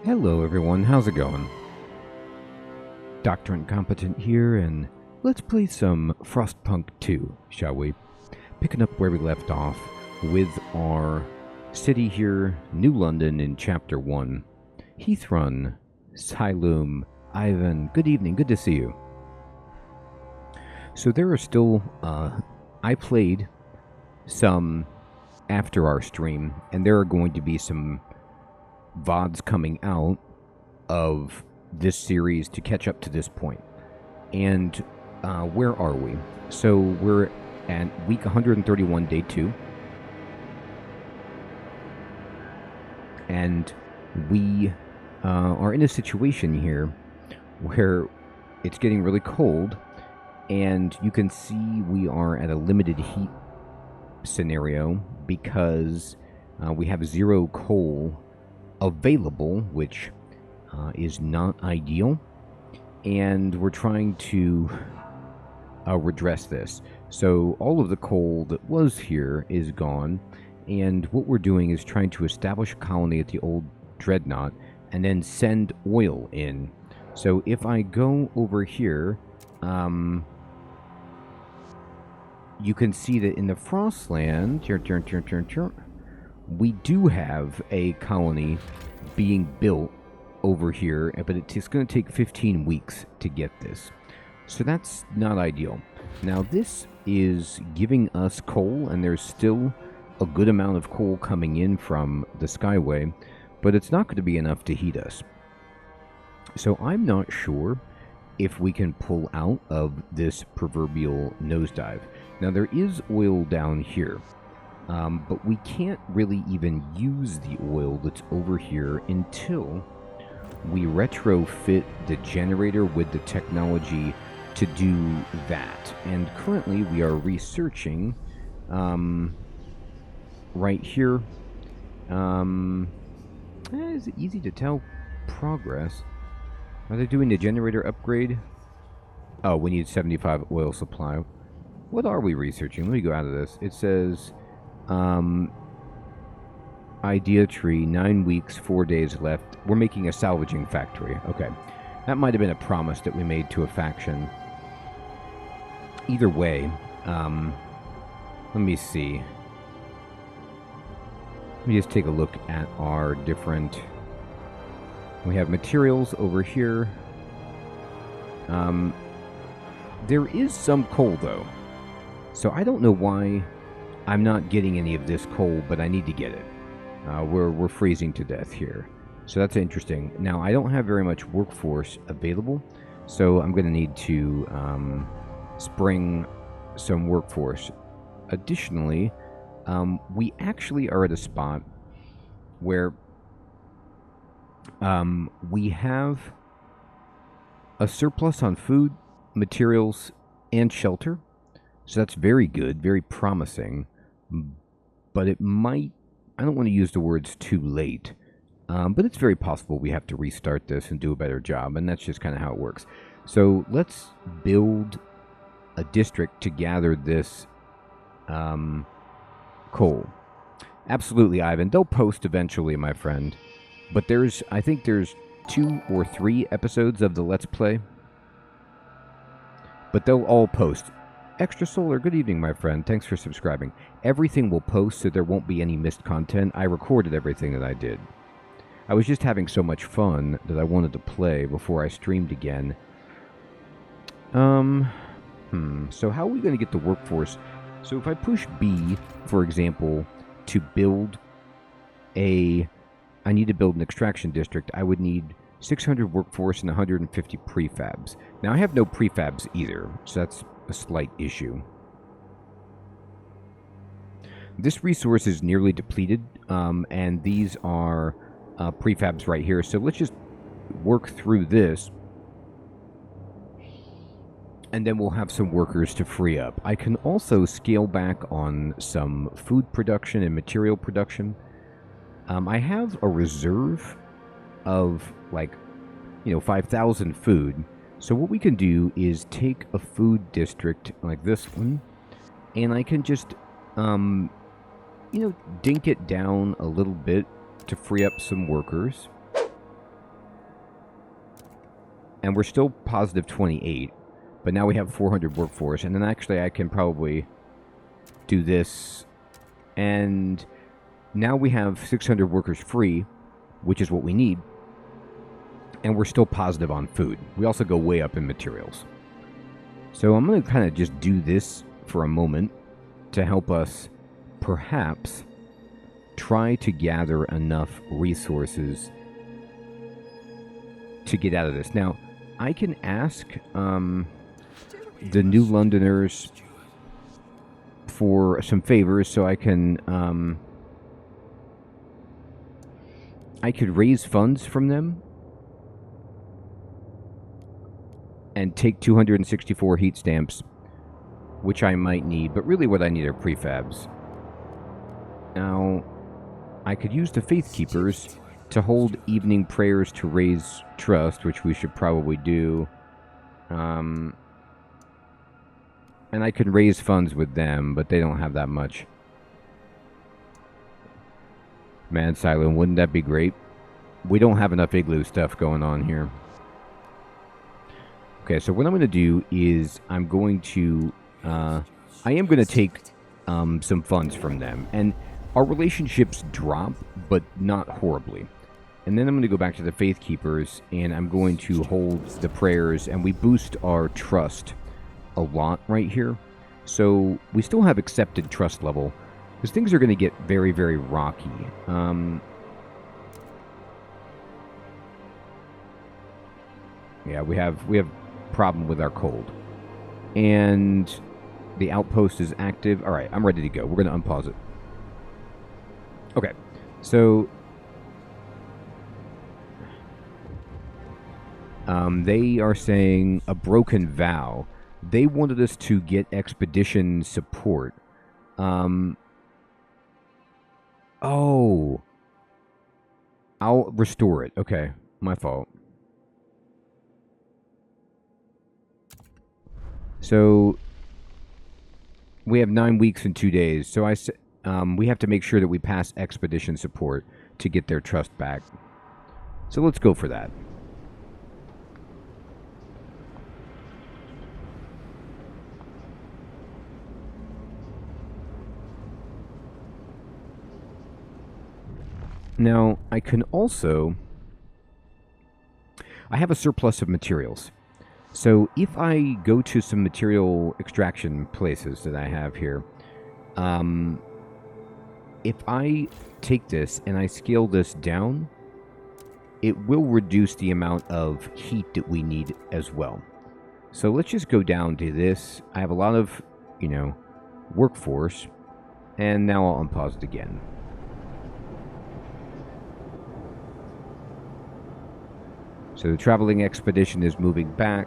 Hello everyone, how's it going? Dr. Incompetent here, and let's play some Frostpunk 2, shall we? Picking up where we left off with our city here, New London in Chapter 1. Heathrun, Siloom, Ivan, good evening, good to see you. So there are still, I played some after our stream, and there are going to be some VODs coming out of this series to catch up to this point. And where are we? So we're at week 131, day 2. And we are in a situation here where it's getting really cold, and you can see we are at a limited heat scenario because we have 0 coal available, which is not ideal, and we're trying to redress this. So all of the coal that was here is gone, and what we're doing is trying to establish a colony at the old dreadnought and then send oil in. So if I go over here, you can see that in the Frostland, we do have a colony being built over here, but it's going to take 15 weeks to get this. So that's not ideal. Now this is giving us coal, and there's still a good amount of coal coming in from the Skyway, but it's not going to be enough to heat us. So I'm not sure if we can pull out of this proverbial nosedive. Now there is oil down here. But we can't really even use the oil that's over here until we retrofit the generator with the technology to do that. And currently we are researching right here. Is it easy to tell progress? Are they doing the generator upgrade? Oh, we need 75 oil supply. What are we researching? Let me go out of this. It says idea tree, 9 weeks, 4 days left. We're making a salvaging factory. Okay. That might have been a promise that we made to a faction. Either way, let me see. Let me just take a look at our different... We have materials over here. There is some coal, though. So I don't know why I'm not getting any of this coal, but I need to get it. We're freezing to death here. So that's interesting. Now, I don't have very much workforce available, so I'm going to need to spring some workforce. Additionally, we actually are at a spot where we have a surplus on food, materials, and shelter. So that's very good, very promising. But it might, I don't want to use the words too late, but it's very possible we have to restart this and do a better job, and that's just kind of how it works. So let's build a district to gather this coal. Absolutely, Ivan. They'll post eventually, my friend. But I think there's 2 or 3 episodes of the Let's Play. But they'll all post. Extra Solar, good evening, my friend. Thanks for subscribing. Everything will post, so there won't be any missed content. I recorded everything that I did. I was just having so much fun that I wanted to play before I streamed again. So how are we going to get the workforce? So if I push B, for example, to build I need to build an extraction district, I would need 600 workforce and 150 prefabs. Now, I have no prefabs either, so that's a slight issue. This resource is nearly depleted, and these are prefabs right here. So let's just work through this, and then we'll have some workers to free up. I can also scale back on some food production and material production. I have a reserve of, 5,000 food. So what we can do is take a food district like this one, and I can just, dink it down a little bit to free up some workers. And we're still positive 28. But now we have 400 workforce. And then actually I can probably do this. And now we have 600 workers free, which is what we need. And we're still positive on food. We also go way up in materials. So I'm going to kind of just do this for a moment to help us perhaps try to gather enough resources to get out of this. Now, I can ask the New Londoners for some favors so I can I could raise funds from them and take 264 heat stamps, which I might need, but really what I need are prefabs. Now, I could use the Faith Keepers to hold evening prayers to raise trust, which we should probably do. And I could raise funds with them, but they don't have that much. Man, Silent, wouldn't that be great? We don't have enough igloo stuff going on here. Okay, so what I'm going to do is I'm going to... I am going to take some funds from them. And our relationships drop, but not horribly. And then I'm going to go back to the Faith Keepers, and I'm going to hold the prayers, and we boost our trust a lot right here. So we still have accepted trust level, because things are going to get very, very rocky. Yeah, we have problem with our cold. And the outpost is active. All right, I'm ready to go. We're going to unpause it. Okay, so they are saying a broken vow. They wanted us to get expedition support. Oh. I'll restore it. Okay, my fault. So we have 9 weeks and 2 days. So we have to make sure that we pass expedition support to get their trust back. So let's go for that. Now, I can also... I have a surplus of materials. So if I go to some material extraction places that I have here, if I take this and I scale this down, it will reduce the amount of heat that we need as well. So let's just go down to this. I have a lot of, workforce, and now I'll unpause it again. So the traveling expedition is moving back.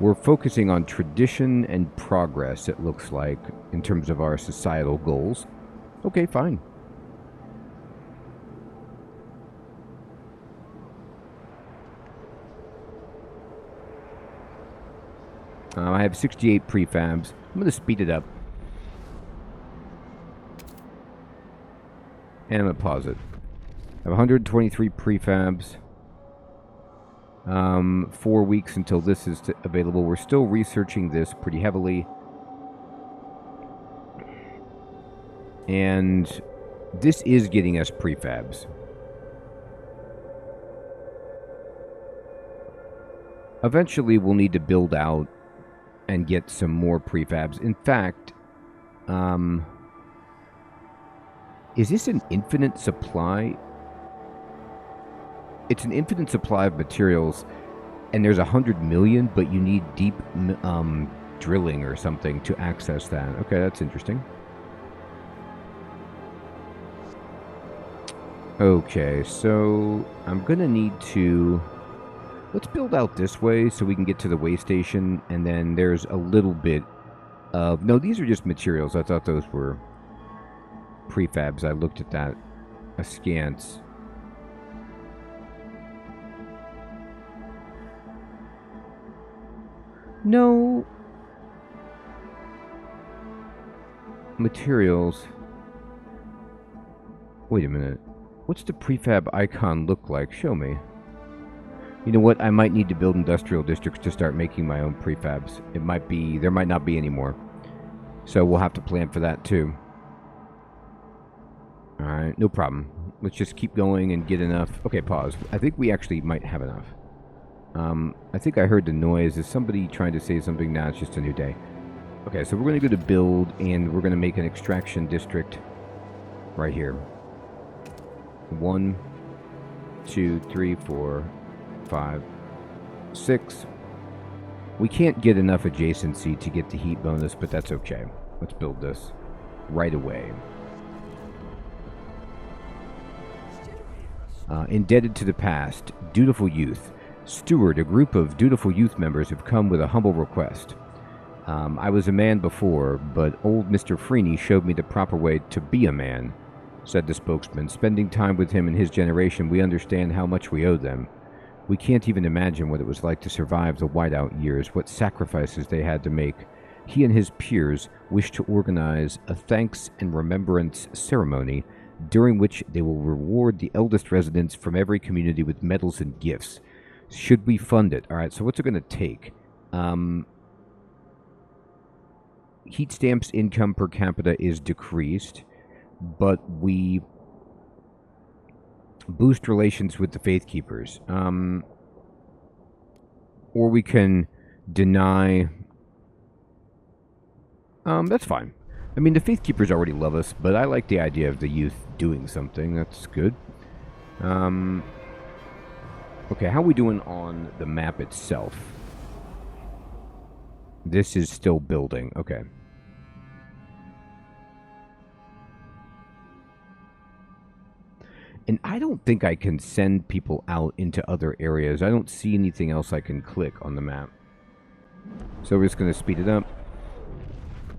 We're focusing on tradition and progress, it looks like, in terms of our societal goals. Okay, fine. I have 68 prefabs. I'm going to speed it up. And I'm going to pause it. I have 123 prefabs. 4 weeks until this is available. We're still researching this pretty heavily. And this is getting us prefabs. Eventually, we'll need to build out and get some more prefabs. In fact, is this an infinite supply? It's an infinite supply of materials, and there's 100 million, but you need deep drilling or something to access that. Okay, that's interesting. Okay, so I'm gonna need to... Let's build out this way so we can get to the way station, and then there's a little bit of... No, these are just materials. I thought those were prefabs. I looked at that askance. No. materials. Wait a minute. What's the prefab icon look like? Show me. You know what? I might need to build industrial districts to start making my own prefabs. It might be... There might not be any more. So we'll have to plan for that too. Alright, no problem. Let's just keep going and get enough. Okay, pause. I think we actually might have enough. I think I heard the noise. Is somebody trying to say something? Nah, it's just a new day. Okay, so we're going to go to build, and we're going to make an extraction district right here. 1, 2, 3, 4, 5, 6. We can't get enough adjacency to get the heat bonus, but that's okay. Let's build this right away. Indebted to the past, dutiful youth. Steward, a group of dutiful youth members have come with a humble request. I was a man before, but old Mr. Freeney showed me the proper way to be a man, said the spokesman. Spending time with him and his generation, we understand how much we owe them. We can't even imagine what it was like to survive the whiteout years, what sacrifices they had to make. He and his peers wish to organize a thanks and remembrance ceremony during which they will reward the eldest residents from every community with medals and gifts. Should we fund it? All right, so what's it going to take? Heat stamps income per capita is decreased, but we boost relations with the Faith Keepers. Or we can deny... that's fine. I mean, the Faith Keepers already love us, but I like the idea of the youth doing something. That's good. Okay, how are we doing on the map itself? This is still building. Okay. And I don't think I can send people out into other areas. I don't see anything else I can click on the map. So we're just going to speed it up.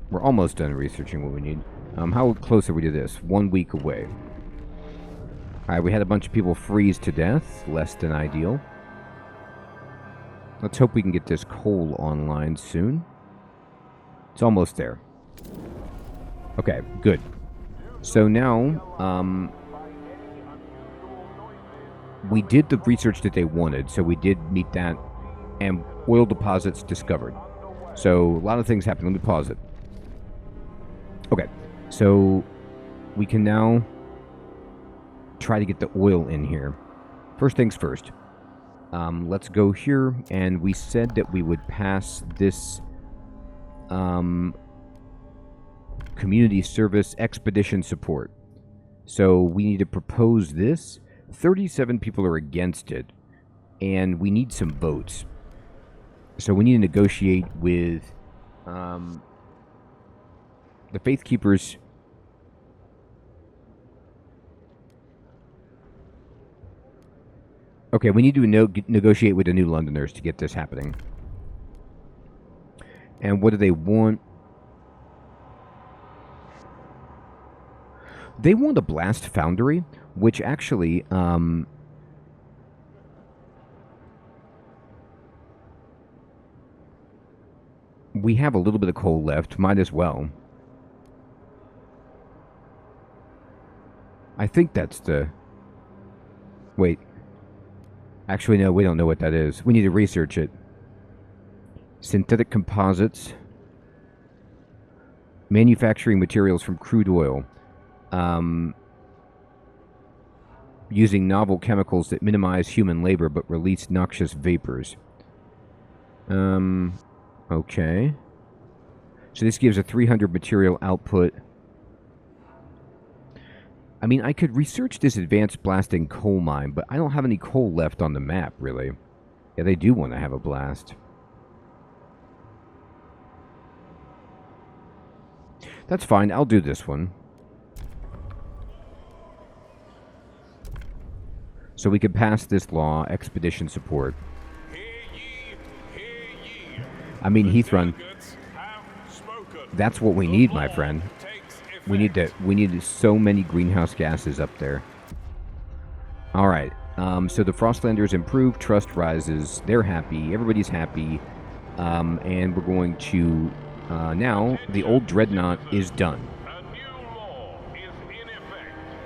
We're almost done researching what we need. How close are we to this? 1 week away. Alright, we had a bunch of people freeze to death. Less than ideal. Let's hope we can get this coal online soon. It's almost there. Okay, good. So now, we did the research that they wanted, so we did meet that. And oil deposits discovered. So, a lot of things happened. Let me pause it. Okay, so we can now try to get the oil in here. First things first. Let's go here, and we said that we would pass this community service expedition support. So we need to propose this. 37 people are against it, and we need some votes. So we need to negotiate with the Faith Keepers. Okay, we need to negotiate with the New Londoners to get this happening. And what do they want? They want a blast foundry, which actually, we have a little bit of coal left. Might as well. I think that's the... Wait. Actually, no, we don't know what that is. We need to research it. Synthetic composites. Manufacturing materials from crude oil. Using novel chemicals that minimize human labor but release noxious vapors. Okay. So this gives a 300 material output. I mean, I could research this advanced blasting coal mine, but I don't have any coal left on the map, really. Yeah, they do want to have a blast. That's fine, I'll do this one. So we could pass this law, expedition support. I mean, Heathrun, that's what we need, my friend. We need so many greenhouse gases up there. Alright, so the Frostlanders improve, trust rises, they're happy, everybody's happy, and we're going to, now, the old Dreadnought is done.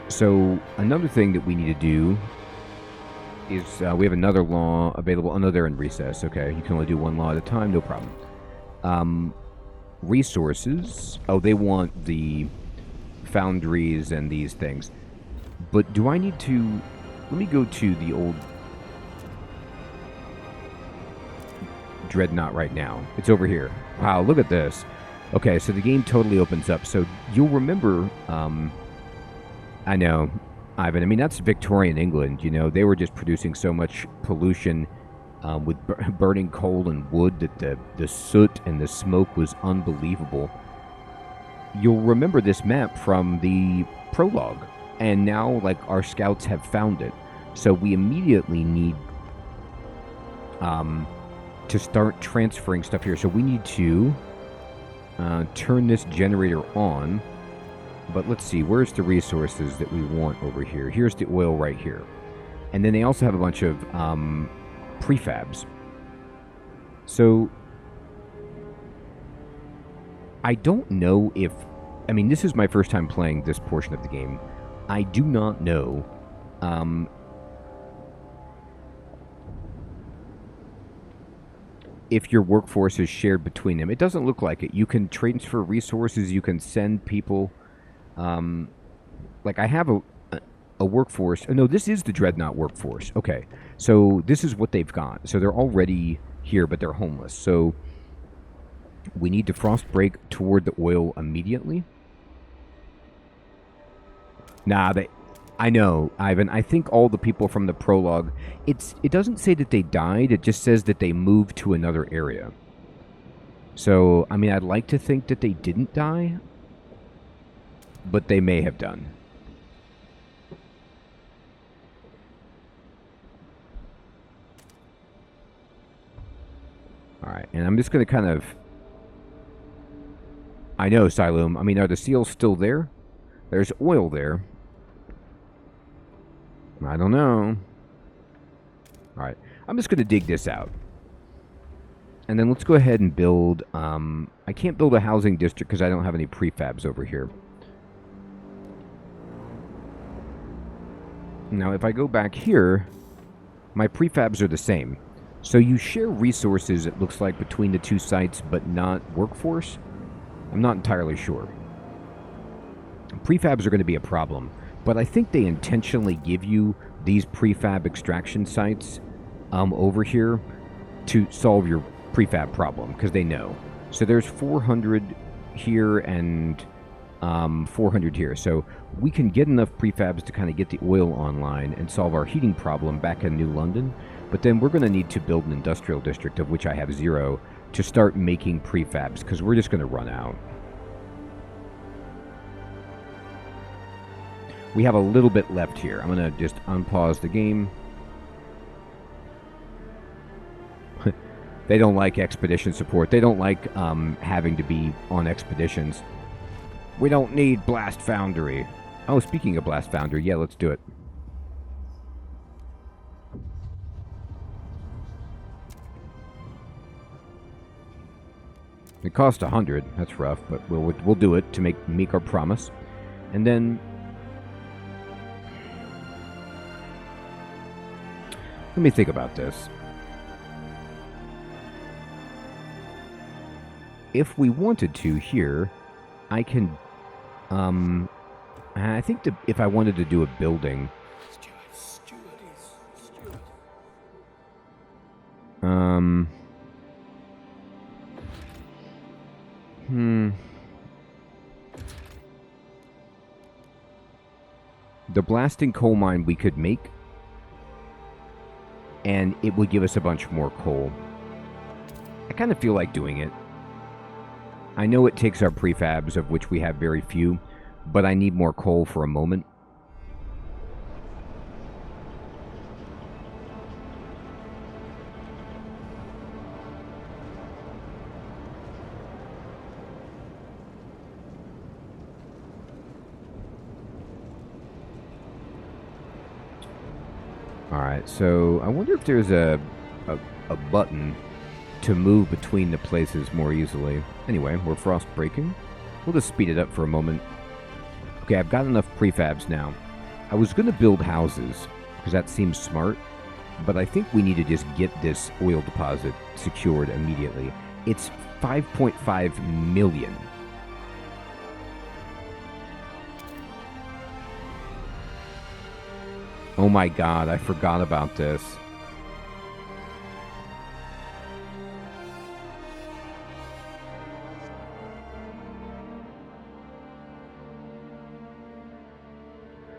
So another thing that we need to do is we have another law available. Oh, no, they're in recess. Okay, you can only do one law at a time. No problem. Resources. Oh, they want the foundries and these things. But do I need to... Let me go to the old Dreadnought right now. It's over here. Wow, look at this. Okay, so the game totally opens up. So you'll remember... I know, Ivan. I mean, that's Victorian England. You know, they were just producing so much pollution with burning coal and wood that the soot and the smoke was unbelievable. You'll remember this map from the prologue, and now, like, our scouts have found it. So we immediately need to start transferring stuff here. So we need to turn this generator on. But let's see, where's the resources that we want over here? Here's the oil right here. And then they also have a bunch of prefabs. So I don't know if... I mean, this is my first time playing this portion of the game. I do not know if your workforce is shared between them. It doesn't look like it. You can transfer resources, you can send people... like I have a workforce. Oh, no, this is the Dreadnought workforce. Okay, so this is what they've got. So they're already here, but they're homeless. So we need to frost break toward the oil immediately. Nah, I know, Ivan. I think all the people from the prologue, it doesn't say that they died. It just says that they moved to another area. So, I mean, I'd like to think that they didn't die, but they may have done. Alright, and I'm just going to kind of... I know, Siloam. I mean, are the seals still there? There's oil there. I don't know. Alright, I'm just going to dig this out. And then let's go ahead and build... I can't build a housing district because I don't have any prefabs over here. Now, if I go back here, my prefabs are the same. So you share resources, it looks like, between the two sites, but not workforce? I'm not entirely sure. Prefabs are going to be a problem, but I think they intentionally give you these prefab extraction sites over here to solve your prefab problem, because they know. So there's 400 here and 400 here. So we can get enough prefabs to kind of get the oil online and solve our heating problem back in New London. But then we're going to need to build an industrial district, of which I have 0, to start making prefabs, because we're just going to run out. We have a little bit left here. I'm going to just unpause the game. They don't like expedition support. They don't like having to be on expeditions. We don't need Blast Foundry. Oh, speaking of Blast Foundry, yeah, let's do it. It cost 100. That's rough, but we'll do it to make our promise. And then... let me think about this. If we wanted to here, I can... I think that if I wanted to do a building... The blasting coal mine we could make, and it would give us a bunch more coal. I kind of feel like doing it. I know it takes our prefabs, of which we have very few, but I need more coal for a moment. Alright, so I wonder if there's a button to move between the places more easily. Anyway, we're frost breaking. We'll just speed it up for a moment. Okay, I've got enough prefabs now. I was going to build houses because that seems smart, but I think we need to just get this oil deposit secured immediately. It's 5.5 million. Oh my god, I forgot about this.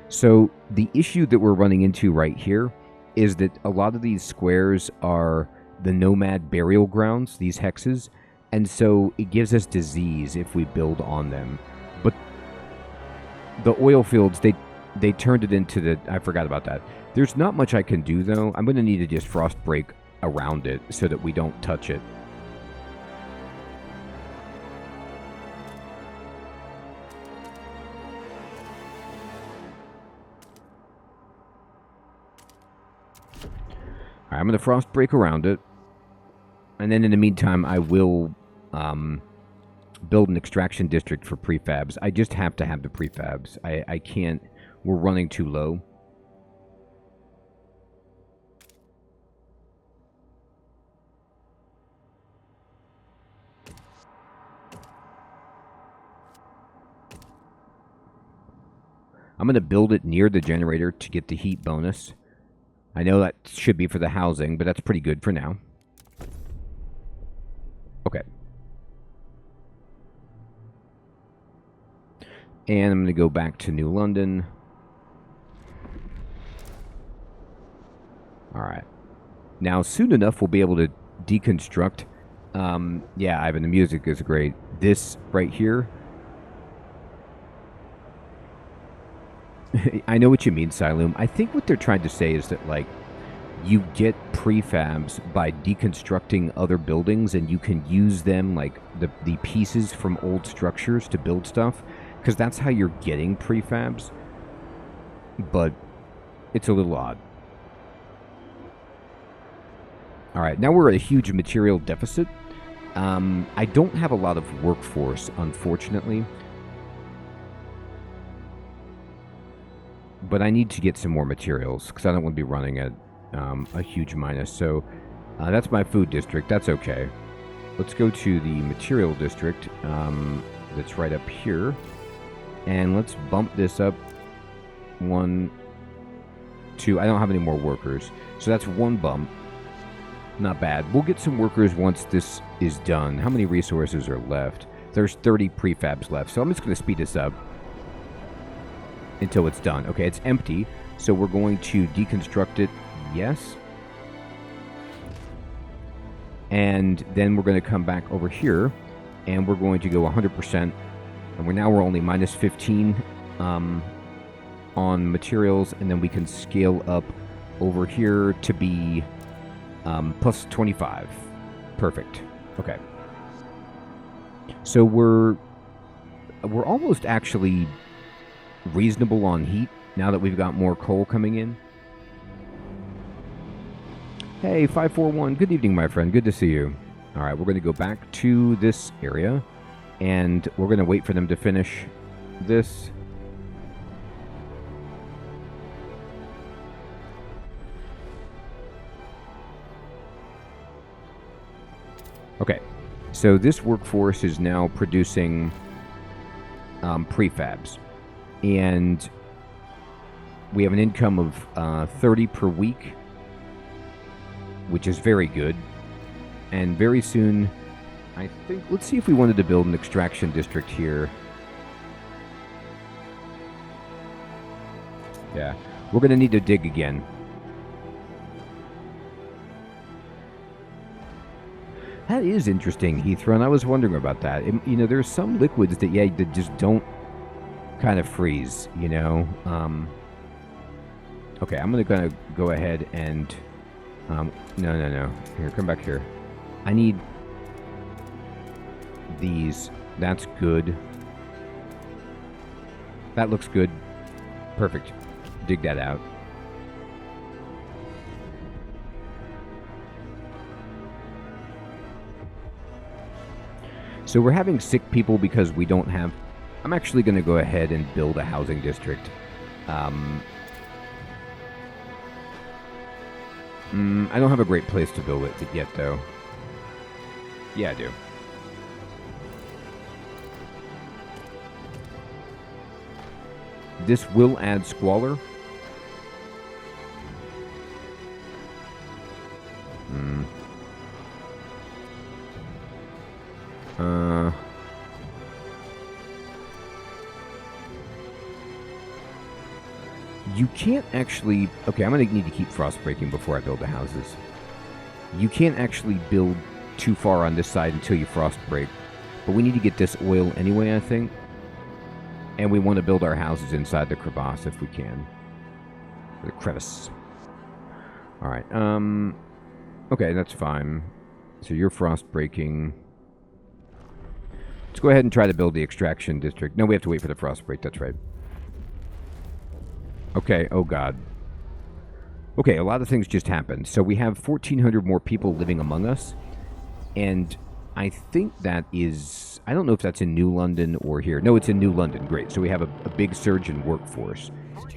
So the issue that we're running into right here is that a lot of these squares are the nomad burial grounds, these hexes, and so it gives us disease if we build on them. But the oil fields, they turned it into the... I forgot about that. There's not much I can do, though. I'm going to need to just frost break around it so that we don't touch it. Alright, I'm going to frost break around it. And then in the meantime, I will build an extraction district for prefabs. I just have to have the prefabs. I can't... We're running too low. I'm going to build it near the generator to get the heat bonus. I know that should be for the housing, but that's pretty good for now. Okay. And I'm going to go back to New London. Alright. Now, soon enough, we'll be able to deconstruct. Yeah, Ivan, the music is great. This right here. I know what you mean, Siloom. I think what they're trying to say is that, like, you get prefabs by deconstructing other buildings, and you can use them, like, the pieces from old structures to build stuff, because that's how you're getting prefabs. But it's a little odd. Alright, now we're at a huge material deficit. I don't have a lot of workforce, unfortunately. But I need to get some more materials, because I don't want to be running at a huge minus. So that's my food district. That's okay. Let's go to the material district that's right up here. And let's bump this up 1, 2. I don't have any more workers. So that's 1 bump. Not bad. We'll get some workers once this is done. How many resources are left? There's 30 prefabs left. So I'm just going to speed this up until it's done. Okay, it's empty, so we're going to deconstruct it. Yes. And then we're going to come back over here, and we're going to go 100%. And we're only minus 15 on materials, and then we can scale up over here to be plus 25. Perfect. Okay. So we're almost actually reasonable on heat now that we've got more coal coming in. Hey, 541. Good evening, my friend. Good to see you. All right, we're going to go back to this area, and we're going to wait for them to finish this. Okay, so this workforce is now producing prefabs. And we have an income of 30 per week, which is very good. And very soon, I think, let's see if we wanted to build an extraction district here. Yeah, we're going to need to dig again. That is interesting, Heathrun. I was wondering about that. You know, there's some liquids that, yeah, that just don't kind of freeze, you know. Okay, I'm gonna go ahead and no, here, come back here. I need these. That's good. That looks good. Perfect. Dig that out. So we're having sick people because we don't have... I'm actually going to go ahead and build a housing district I don't have a great place to build it yet, though. Yeah, I do. This will add squalor. You can't actually... Okay, I'm going to need to keep frost breaking before I build the houses. You can't actually build too far on this side until you frost break. But we need to get this oil anyway, I think. And we want to build our houses inside the crevasse if we can. The crevice. Alright, okay, that's fine. So you're frost breaking. Let's go ahead and try to build the extraction district. No, we have to wait for the frost break, that's right. Okay, oh god. Okay, a lot of things just happened. So we have 1,400 more people living among us. And I think that is... I don't know if that's in New London or here. No, it's in New London. Great. So we have a big surge in workforce.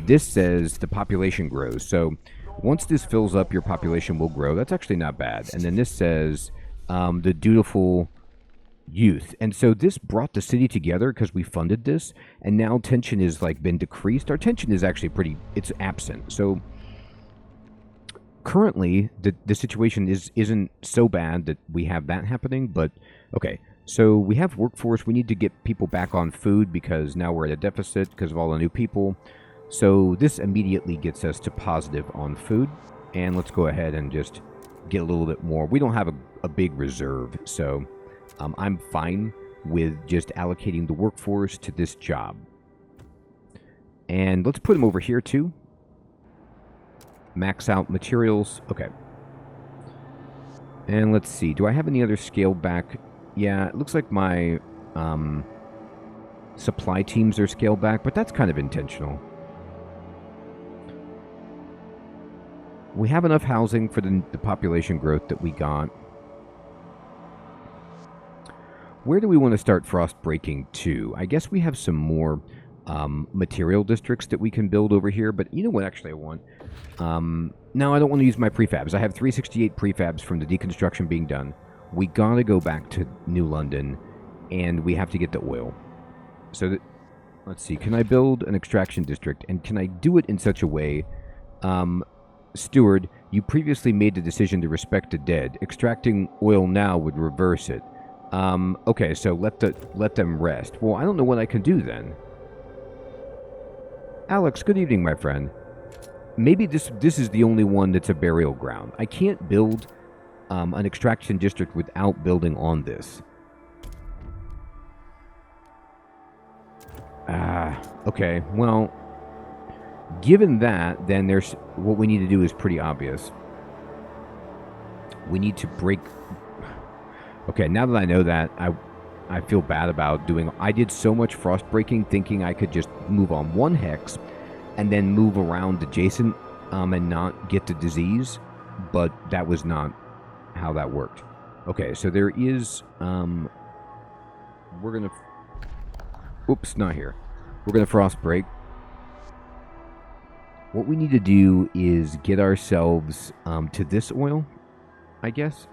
This says the population grows. So once this fills up, your population will grow. That's actually not bad. And then this says the dutiful youth. And so this brought the city together because we funded this. And now tension is like been decreased. Our tension is actually pretty... It's absent. So... Currently, the situation isn't so bad that we have that happening, but okay. So we have workforce. We need to get people back on food because now we're at a deficit because of all the new people. So this immediately gets us to positive on food. And let's go ahead and just get a little bit more. We don't have a big reserve, so I'm fine with just allocating the workforce to this job. And let's put them over here too. Max out materials. Okay. And let's see. Do I have any other scale back? Yeah, it looks like my supply teams are scaled back, but that's kind of intentional. We have enough housing for the population growth that we got. Where do we want to start frost breaking to? I guess we have some more material districts that we can build over here, but you know what actually I want? No, I don't want to use my prefabs. I have 368 prefabs from the deconstruction being done. We gotta go back to New London, and we have to get the oil. So that, let's see, can I build an extraction district, and can I do it in such a way? Steward, you previously made the decision to respect the dead. Extracting oil now would reverse it. Okay, so let them rest. Well, I don't know what I can do then. Alex, good evening, my friend. Maybe this is the only one that's a burial ground. I can't build an extraction district without building on this. Okay. Well, given that, then there's what we need to do is pretty obvious. We need to break... Okay, now that I know that, I feel bad about doing... I did so much frost breaking thinking I could just move on one hex and then move around adjacent and not get the disease, but that was not how that worked. Okay, so there is... we're going to... Oops, not here. We're going to frost break. What we need to do is get ourselves to this oil, I guess.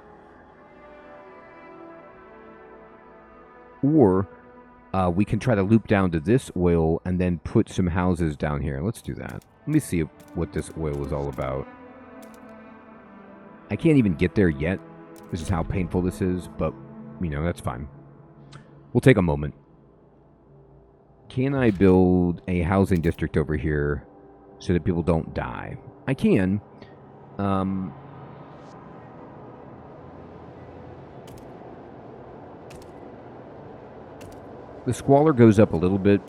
Or we can try to loop down to this oil and then put some houses down here. Let's do that. Let me see what this oil is all about. I can't even get there yet. This is how painful this is, but, you know, that's fine. We'll take a moment. Can I build a housing district over here so that people don't die? I can. The squalor goes up a little bit,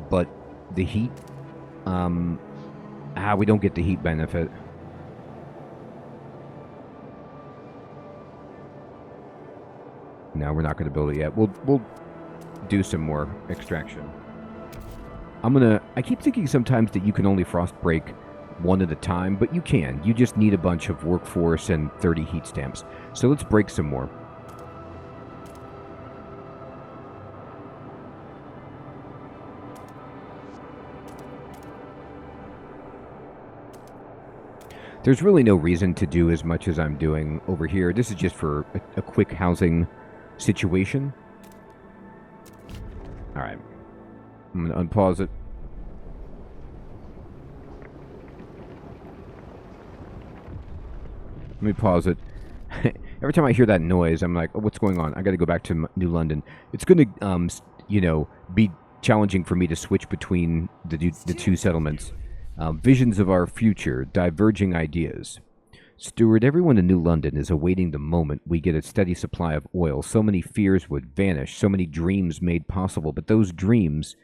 but the heat, we don't get the heat benefit. No, we're not going to build it yet. We'll do some more extraction. I keep thinking sometimes that you can only frost break one at a time, but you can. You just need a bunch of workforce and 30 heat stamps. So let's break some more. There's really no reason to do as much as I'm doing over here. This is just for a quick housing situation. Alright. I'm going to unpause it. Let me pause it. Every time I hear that noise, I'm like, oh, what's going on? I got to go back to New London. It's going to, you know, be challenging for me to switch between the two settlements. Visions of our future, diverging ideas. Steward, everyone in New London is awaiting the moment we get a steady supply of oil. So many fears would vanish, so many dreams made possible, but those dreams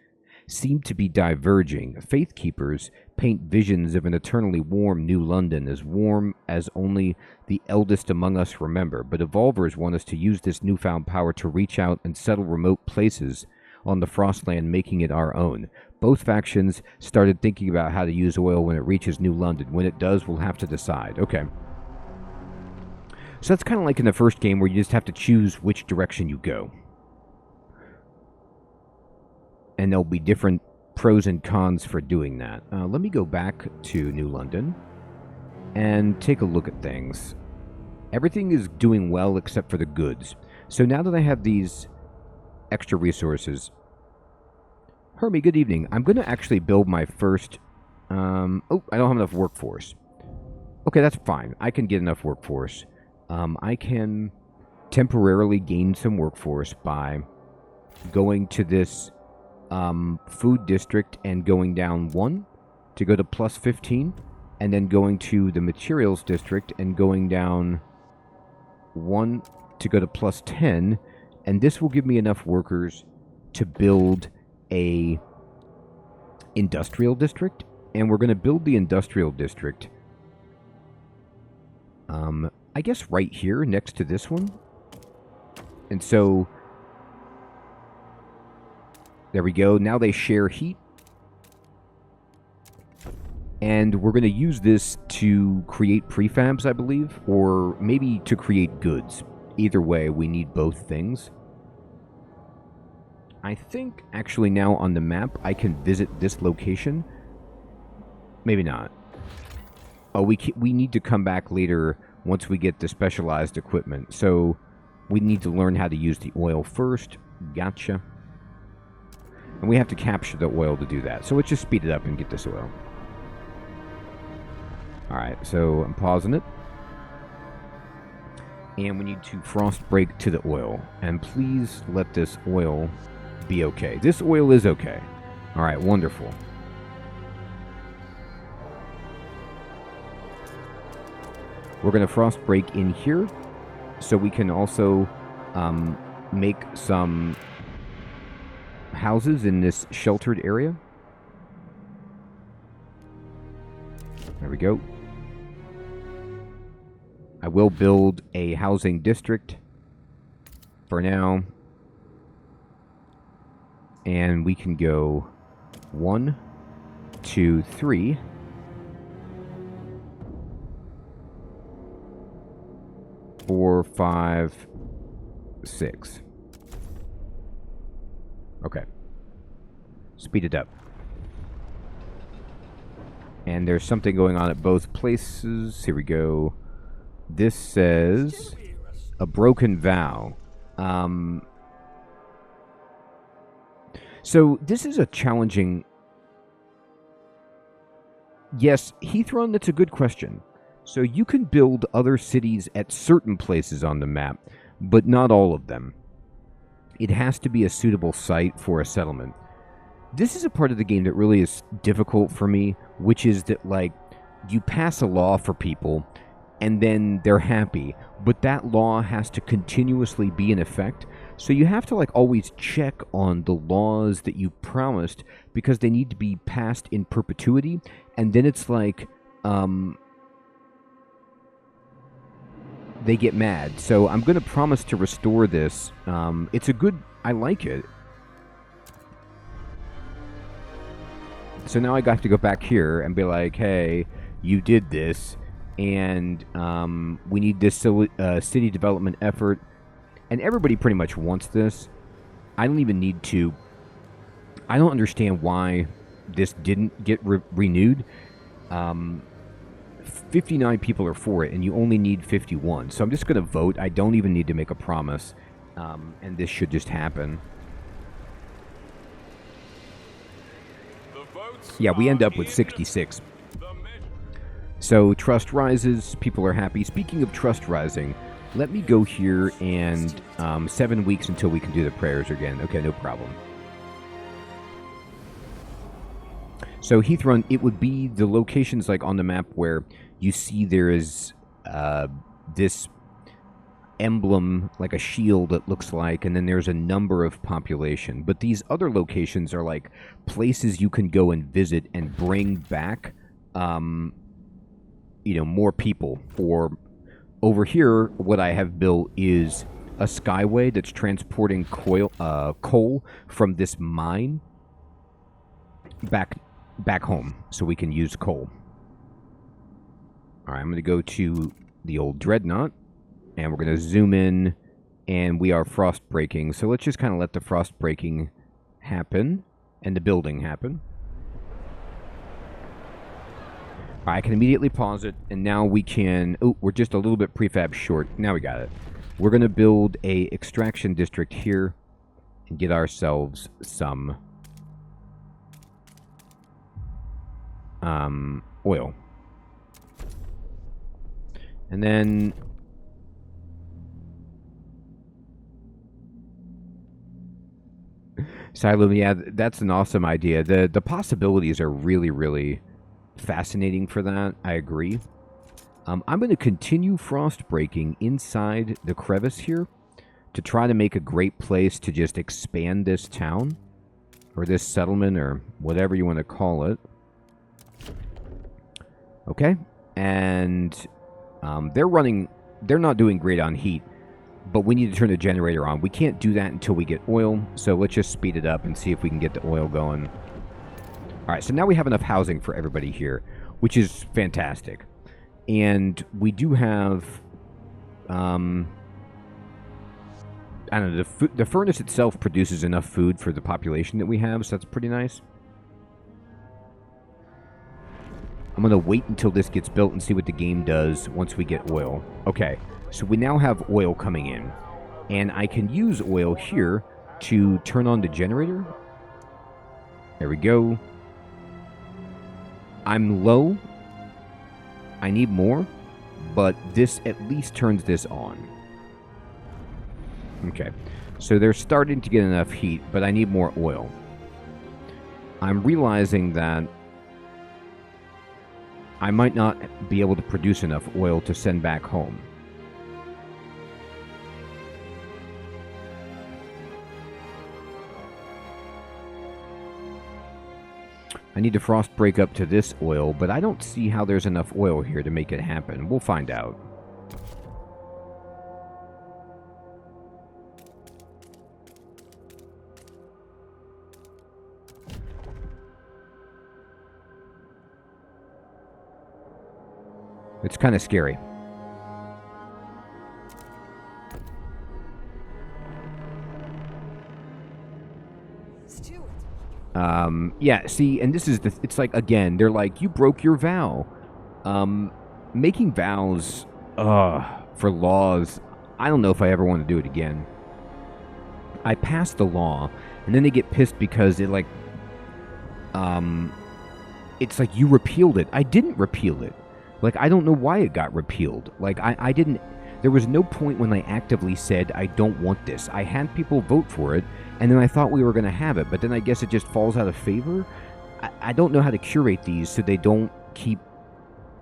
seem to be diverging. Faith keepers paint visions of an eternally warm New London, as warm as only the eldest among us remember, but evolvers want us to use this newfound power to reach out and settle remote places on the Frostland, making it our own. Both factions started thinking about how to use oil when it reaches New London. When it does, we'll have to decide. Okay. So that's kind of like in the first game where you just have to choose which direction you go. And there'll be different pros and cons for doing that. Let me go back to New London and take a look at things. Everything is doing well except for the goods. So now that I have these extra resources... Hermie, good evening. I'm going to actually build my first... oh, I don't have enough workforce. Okay, that's fine. I can get enough workforce. I can temporarily gain some workforce by going to this food district and going down 1 to go to plus 15, and then going to the materials district and going down 1 to go to plus 10, and this will give me enough workers to build a industrial district, and we're going to build the industrial district I guess right here next to this one. And so there we go. Now they share heat. And we're going to use this to create prefabs, I believe, or maybe to create goods. Either way, we need both things. I think, actually, now on the map, I can visit this location. Maybe not. Oh, we need to come back later once we get the specialized equipment. So we need to learn how to use the oil first. Gotcha. And we have to capture the oil to do that. So let's just speed it up and get this oil. Alright, so I'm pausing it. And we need to frost break to the oil. And please let this oil be okay. This oil is okay. Alright, wonderful. We're going to frost break in here, so we can also make some houses in this sheltered area. There we go. I will build a housing district for now. And we can go 1, 2, 3. 4, 5, 6. Okay. Speed it up. And there's something going on at both places. Here we go. This says a broken vow. So this is a challenging... Yes, Heathron, that's a good question. So you can build other cities at certain places on the map, but not all of them. It has to be a suitable site for a settlement. This is a part of the game that really is difficult for me, which is that, like, you pass a law for people, and then they're happy, but that law has to continuously be in effect. So you have to, like, always check on the laws that you promised, because they need to be passed in perpetuity, and then it's like, they get mad. So I'm going to promise to restore this. It's a good... I like it. So now I got to go back here and be like, hey, you did this, and we need this city development effort. And everybody pretty much wants this. I don't even need to... I don't understand why this didn't get renewed. 59 people are for it, and you only need 51. So I'm just going to vote. I don't even need to make a promise, and this should just happen. Yeah, we end up with 66. So trust rises. People are happy. Speaking of trust rising, let me go here and 7 weeks until we can do the prayers again. Okay, no problem. So Heathrun, it would be the locations like on the map where you see there is this emblem, like a shield it looks like, and then there's a number of population. But these other locations are like places you can go and visit and bring back, more people. Or over here, what I have built is a skyway that's transporting coal from this mine back home, so we can use coal. All right, I'm going to go to the old dreadnought, and we're going to zoom in, and we are frost breaking. So let's just kind of let the frost breaking happen and the building happen. All right, I can immediately pause it, and now we can... Oh, we're just a little bit prefab short. Now we got it. We're going to build a extraction district here and get ourselves some oil. And then Silum, yeah, that's an awesome idea. The possibilities are really, really fascinating for that. I agree. I'm going to continue frost breaking inside the crevice here to try to make a great place to just expand this town or this settlement or whatever you want to call it. Okay, and they're not doing great on heat, but we need to turn the generator on. We can't do that until we get oil, so let's just speed it up and see if we can get the oil going. All right, so now we have enough housing for everybody here, which is fantastic. And we do have, I don't know, the furnace itself produces enough food for the population that we have, so that's pretty nice. I'm going to wait until this gets built and see what the game does once we get oil. Okay, so we now have oil coming in. And I can use oil here to turn on the generator. There we go. I'm low. I need more, but this at least turns this on. Okay, so they're starting to get enough heat, but I need more oil. I'm realizing that I might not be able to produce enough oil to send back home. I need to frost break up to this oil, but I don't see how there's enough oil here to make it happen. We'll find out. It's kind of scary. Yeah, see, and this is it's like, again, they're like, you broke your vow. Making vows, for laws, I don't know if I ever want to do it again. I passed the law, and then they get pissed because it, like, it's like, you repealed it. I didn't repeal it. Like, I don't know why it got repealed. Like, I didn't... There was no point when I actively said, I don't want this. I had people vote for it, and then I thought we were going to have it, but then I guess it just falls out of favor. I don't know how to curate these so they don't keep,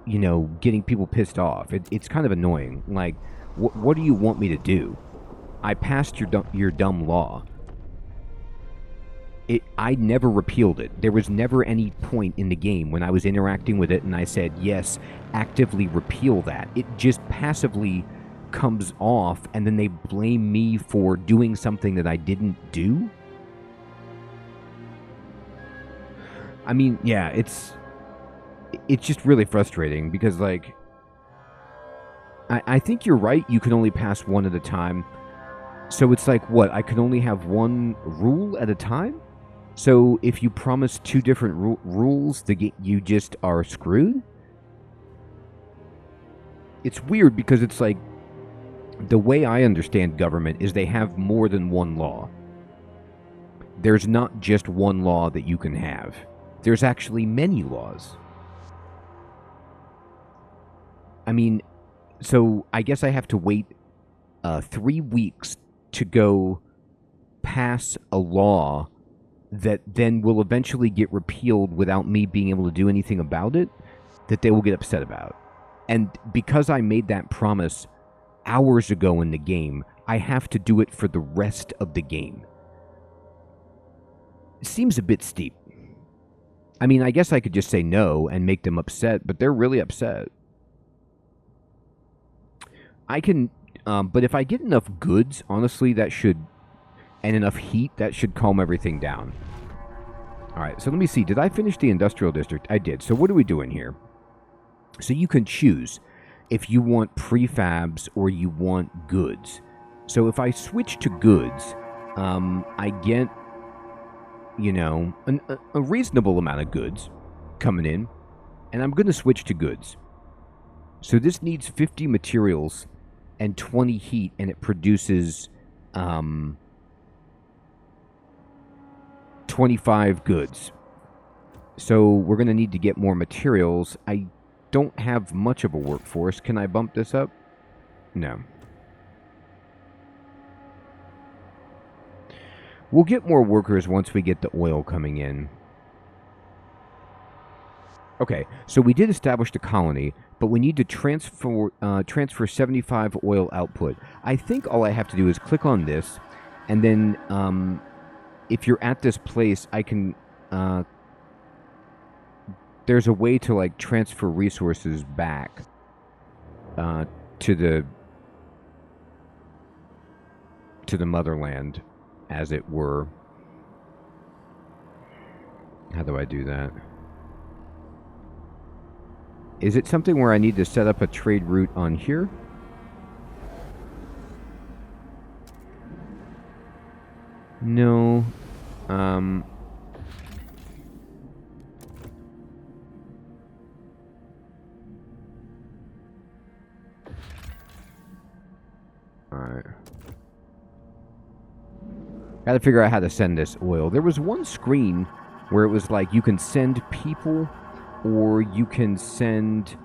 getting people pissed off. It's kind of annoying. Like, what do you want me to do? I passed your dumb law. I never repealed it. There was never any point in the game when I was interacting with it and I said, yes, actively repeal that. It just passively comes off, and then they blame me for doing something that I didn't do. I mean, yeah, it's just really frustrating because, like, I think you're right. You can only pass one at a time. So it's like, what? I can only have one rule at a time? So if you promise two different rules, you just are screwed? it's weird because it's like, the way I understand government is they have more than one law. There's not just one law that you can have. There's actually many laws. I mean, so I guess I have to wait 3 weeks to go pass a law that then will eventually get repealed without me being able to do anything about it, that they will get upset about. And because I made that promise hours ago in the game, I have to do it for the rest of the game. It seems a bit steep. I mean, I guess I could just say no and make them upset, but they're really upset. I can, but if I get enough goods, honestly, that should, and enough heat, that should calm everything down. All right, so let me see. Did I finish the industrial district? I did. So what are we doing here? So you can choose if you want prefabs or you want goods. So if I switch to goods, I get, you know, a reasonable amount of goods coming in, and I'm going to switch to goods. So this needs 50 materials and 20 heat, and it produces 25 goods. So we're going to need to get more materials. I don't have much of a workforce. Can I bump this up? No. We'll get more workers once we get the oil coming in. Okay, so we did establish the colony, but we need to transfer 75 oil output. I think all I have to do is click on this, and then if you're at this place, I can... there's a way to, like, transfer resources back to the motherland, as it were. How do I do that? Is it something where I need to set up a trade route on here? No. Alright. Gotta figure out how to send this oil. There was one screen where it was like you can send people, or you can send,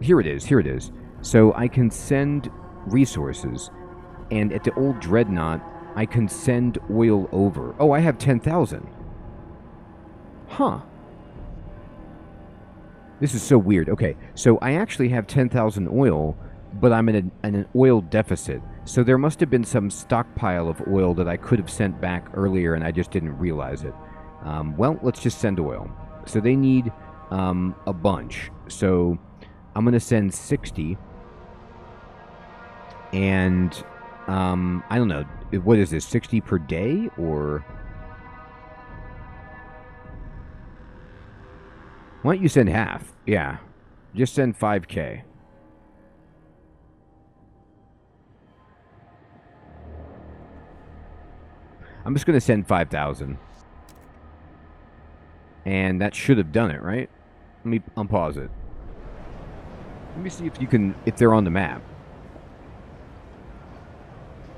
here it is. So I can send resources, and at the old Dreadnought, I can send oil over. Oh, I have 10,000. Huh. This is so weird. Okay, so I actually have 10,000 oil, but I'm in an oil deficit. So there must have been some stockpile of oil that I could have sent back earlier, and I just didn't realize it. Well, let's just send oil. So they need a bunch. So I'm going to send 60. And I don't know. What is this? 60 per day? Or... why don't you send half? Yeah. Just send 5K. I'm just going to send 5,000. And that should have done it, right? Let me unpause it. Let me see if you can, if they're on the map.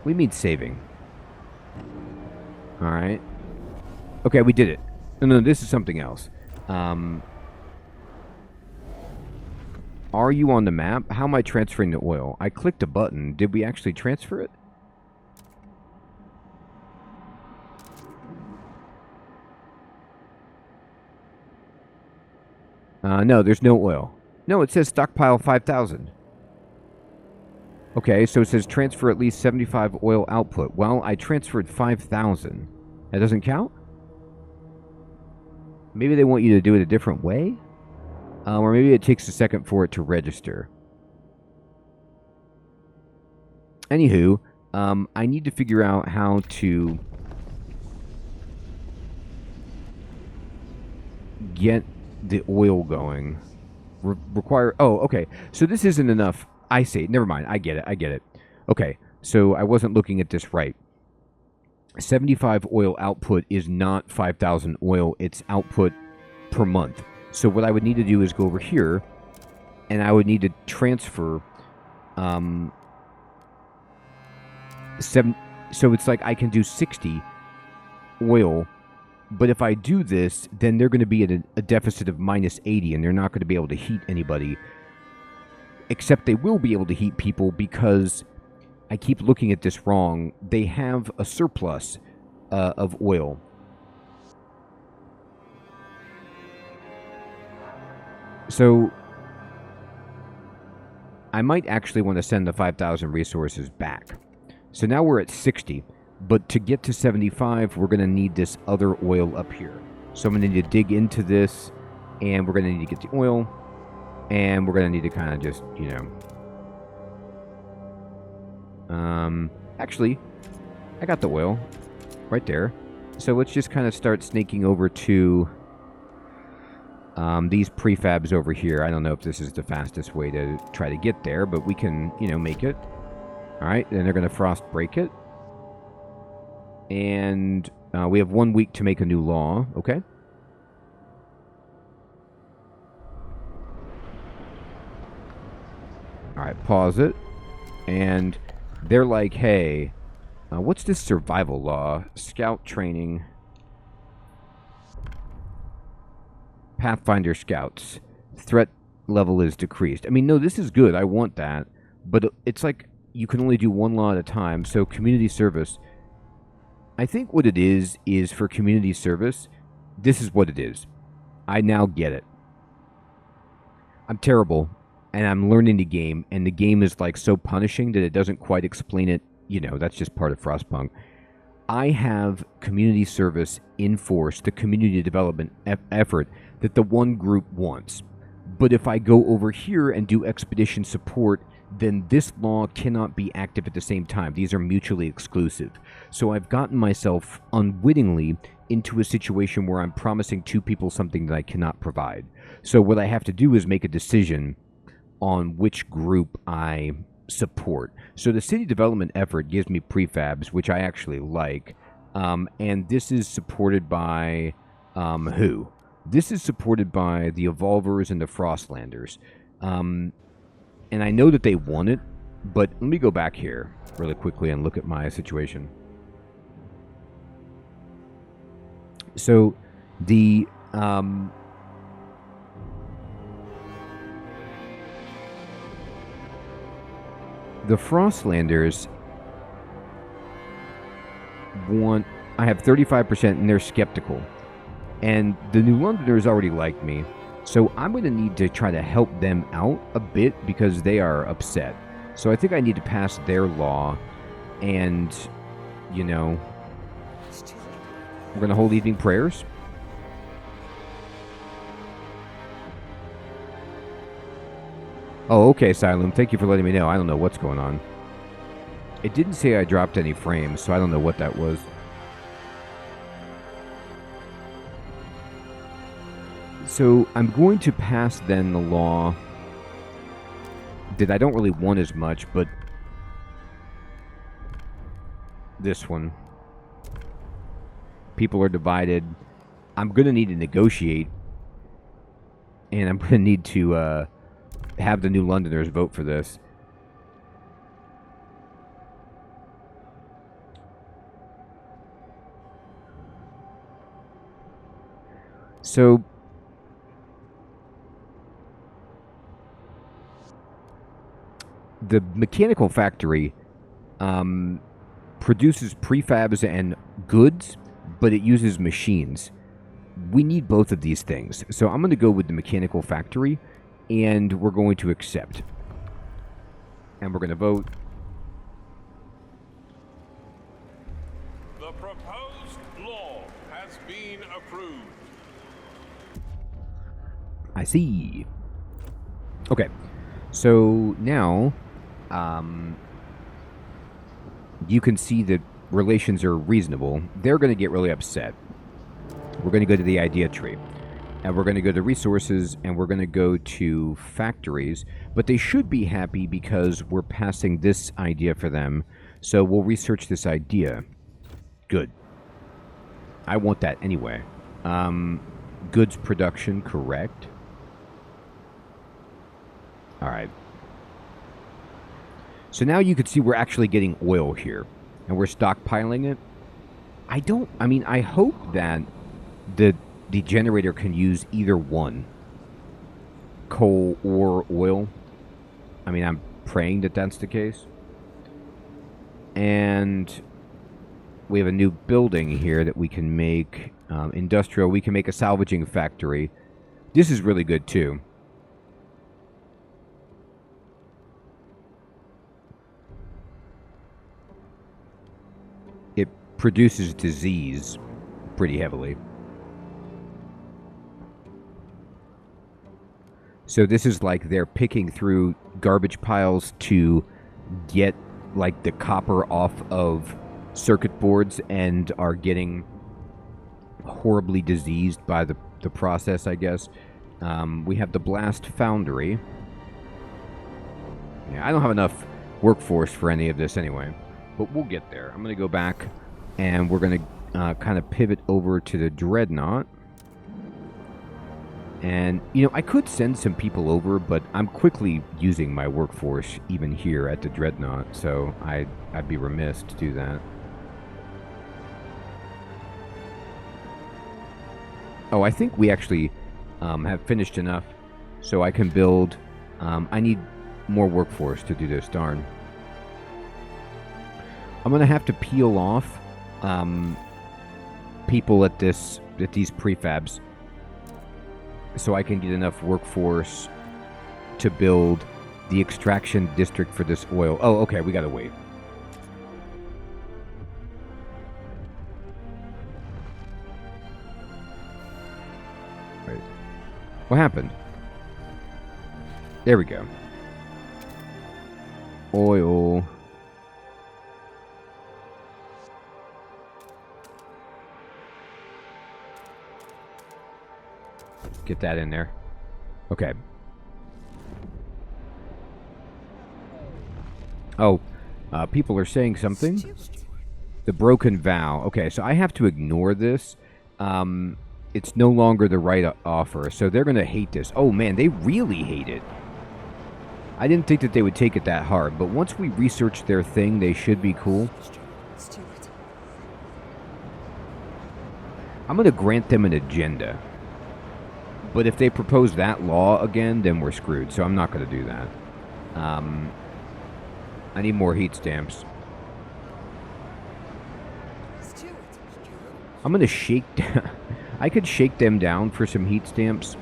What do you mean saving? Alright. Okay, we did it. No, this is something else. Are you on the map? How am I transferring the oil? I clicked a button. Did we actually transfer it? No, there's no oil. No, it says stockpile 5,000. Okay, so it says transfer at least 75 oil output. Well, I transferred 5,000. That doesn't count? Maybe they want you to do it a different way? Or maybe it takes a second for it to register. Anywho, I need to figure out how to get the oil going. Oh, okay. So this isn't enough. I see. Never mind. I get it. Okay. So I wasn't looking at this right. 75 oil output is not 5,000 oil. It's output per month. So what I would need to do is go over here and I would need to transfer 7. So it's like I can do 60 oil, but if I do this, then they're going to be at a deficit of minus 80, and they're not going to be able to heat anybody. Except they will be able to heat people because I keep looking at this wrong. They have a surplus of oil. So I might actually want to send the 5,000 resources back. So now we're at 60, but to get to 75, we're going to need this other oil up here. So I'm going to need to dig into this, and we're going to need to get the oil, and we're going to need to kind of just, you know... Actually, I got the oil right there. So let's just kind of start snaking over to these prefabs over here. I don't know if this is the fastest way to try to get there, but we can, you know, make it. All right, then they're going to frost break it. And we have 1 week to make a new law. Okay. All right, pause it. And they're like, hey, what's this survival law? Scout training. Pathfinder scouts. Threat level is decreased. I mean, no, this is good. I want that. But it's like you can only do one law at a time. So community service. I think what it is for community service, this is what it is. I now get it. I'm terrible. And I'm learning the game, and the game is like so punishing that it doesn't quite explain it. You know, that's just part of Frostpunk. I have community service enforce the community development effort that the one group wants. But if I go over here and do expedition support, then this law cannot be active at the same time. These are mutually exclusive. So I've gotten myself unwittingly into a situation where I'm promising two people something that I cannot provide. So what I have to do is make a decision on which group I support. So the city development effort gives me prefabs, which I actually like. And this is supported by who? This is supported by the Evolvers and the Frostlanders. And I know that they want it, but let me go back here really quickly and look at my situation. So the Frostlanders want... I have 35% and they're skeptical. And the New Londoners already like me. So I'm going to need to try to help them out a bit because they are upset. So I think I need to pass their law and, you know, we're going to hold evening prayers. Oh, okay, Silum. Thank you for letting me know. I don't know what's going on. It didn't say I dropped any frames, so I don't know what that was. So I'm going to pass then the law that I don't really want as much, but this one. People are divided. I'm going to need to negotiate, and I'm going to need to have the New Londoners vote for this. So the mechanical factory produces prefabs and goods, but it uses machines. We need both of these things. So I'm going to go with the mechanical factory, and we're going to accept. And we're going to vote. The proposed law has been approved. I see. Okay. So now, you can see that relations are reasonable. They're going to get really upset. We're going to go to the idea tree. And we're going to go to resources, and we're going to go to factories. But they should be happy because we're passing this idea for them. So we'll research this idea. Good. I want that anyway. Goods production, correct. All right. So now you can see we're actually getting oil here, and we're stockpiling it. I hope that the generator can use either one, coal or oil. I mean, I'm praying that that's the case. And we have a new building here that we can make industrial. We can make a salvaging factory. This is really good too. It produces disease pretty heavily. So this is like they're picking through garbage piles to get like the copper off of circuit boards and are getting horribly diseased by the process, I guess. We have the blast foundry. Yeah, I don't have enough workforce for any of this anyway, but we'll get there. I'm going to go back and we're going to kind of pivot over to the dreadnought. And, you know, I could send some people over, but I'm quickly using my workforce even here at the dreadnought, so I'd be remiss to do that. Oh, I think we actually have finished enough, so I can build... I need more workforce to do this, darn. I'm going to have to peel off people at these prefabs, so I can get enough workforce to build the extraction district for this oil. Oh, okay, we gotta wait. Wait. What happened? There we go. Oil. Get that in there. Okay. Oh, people are saying something. The broken vow. Okay, so I have to ignore this. It's no longer the right offer, so they're going to hate this. Oh, man, they really hate it. I didn't think that they would take it that hard, but once we research their thing, they should be cool. I'm going to grant them an agenda. But if they propose that law again, then we're screwed. So I'm not going to do that. I need more heat stamps. I'm going to shake... I could shake them down for some heat stamps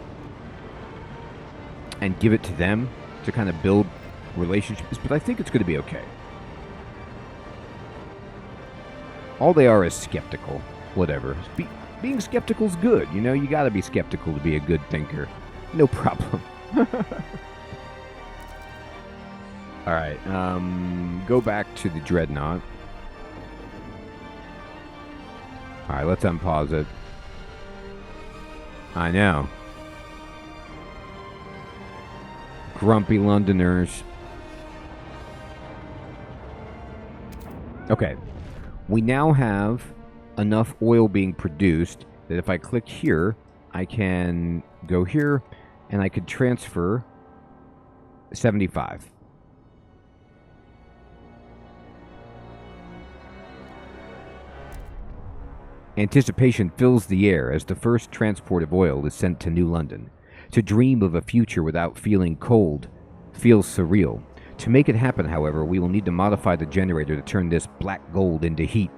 and give it to them to kind of build relationships. But I think it's going to be okay. All they are is skeptical. Whatever. Being skeptical is good. You know, you got to be skeptical to be a good thinker. No problem. All right. Go back to the dreadnought. All right, let's unpause it. I know. Grumpy Londoners. Okay. We now have enough oil being produced that if I click here, I can go here and I could transfer 75. Anticipation fills the air as the first transport of oil is sent to New London. To dream of a future without feeling cold feels surreal. To make it happen, however, we will need to modify the generator to turn this black gold into heat.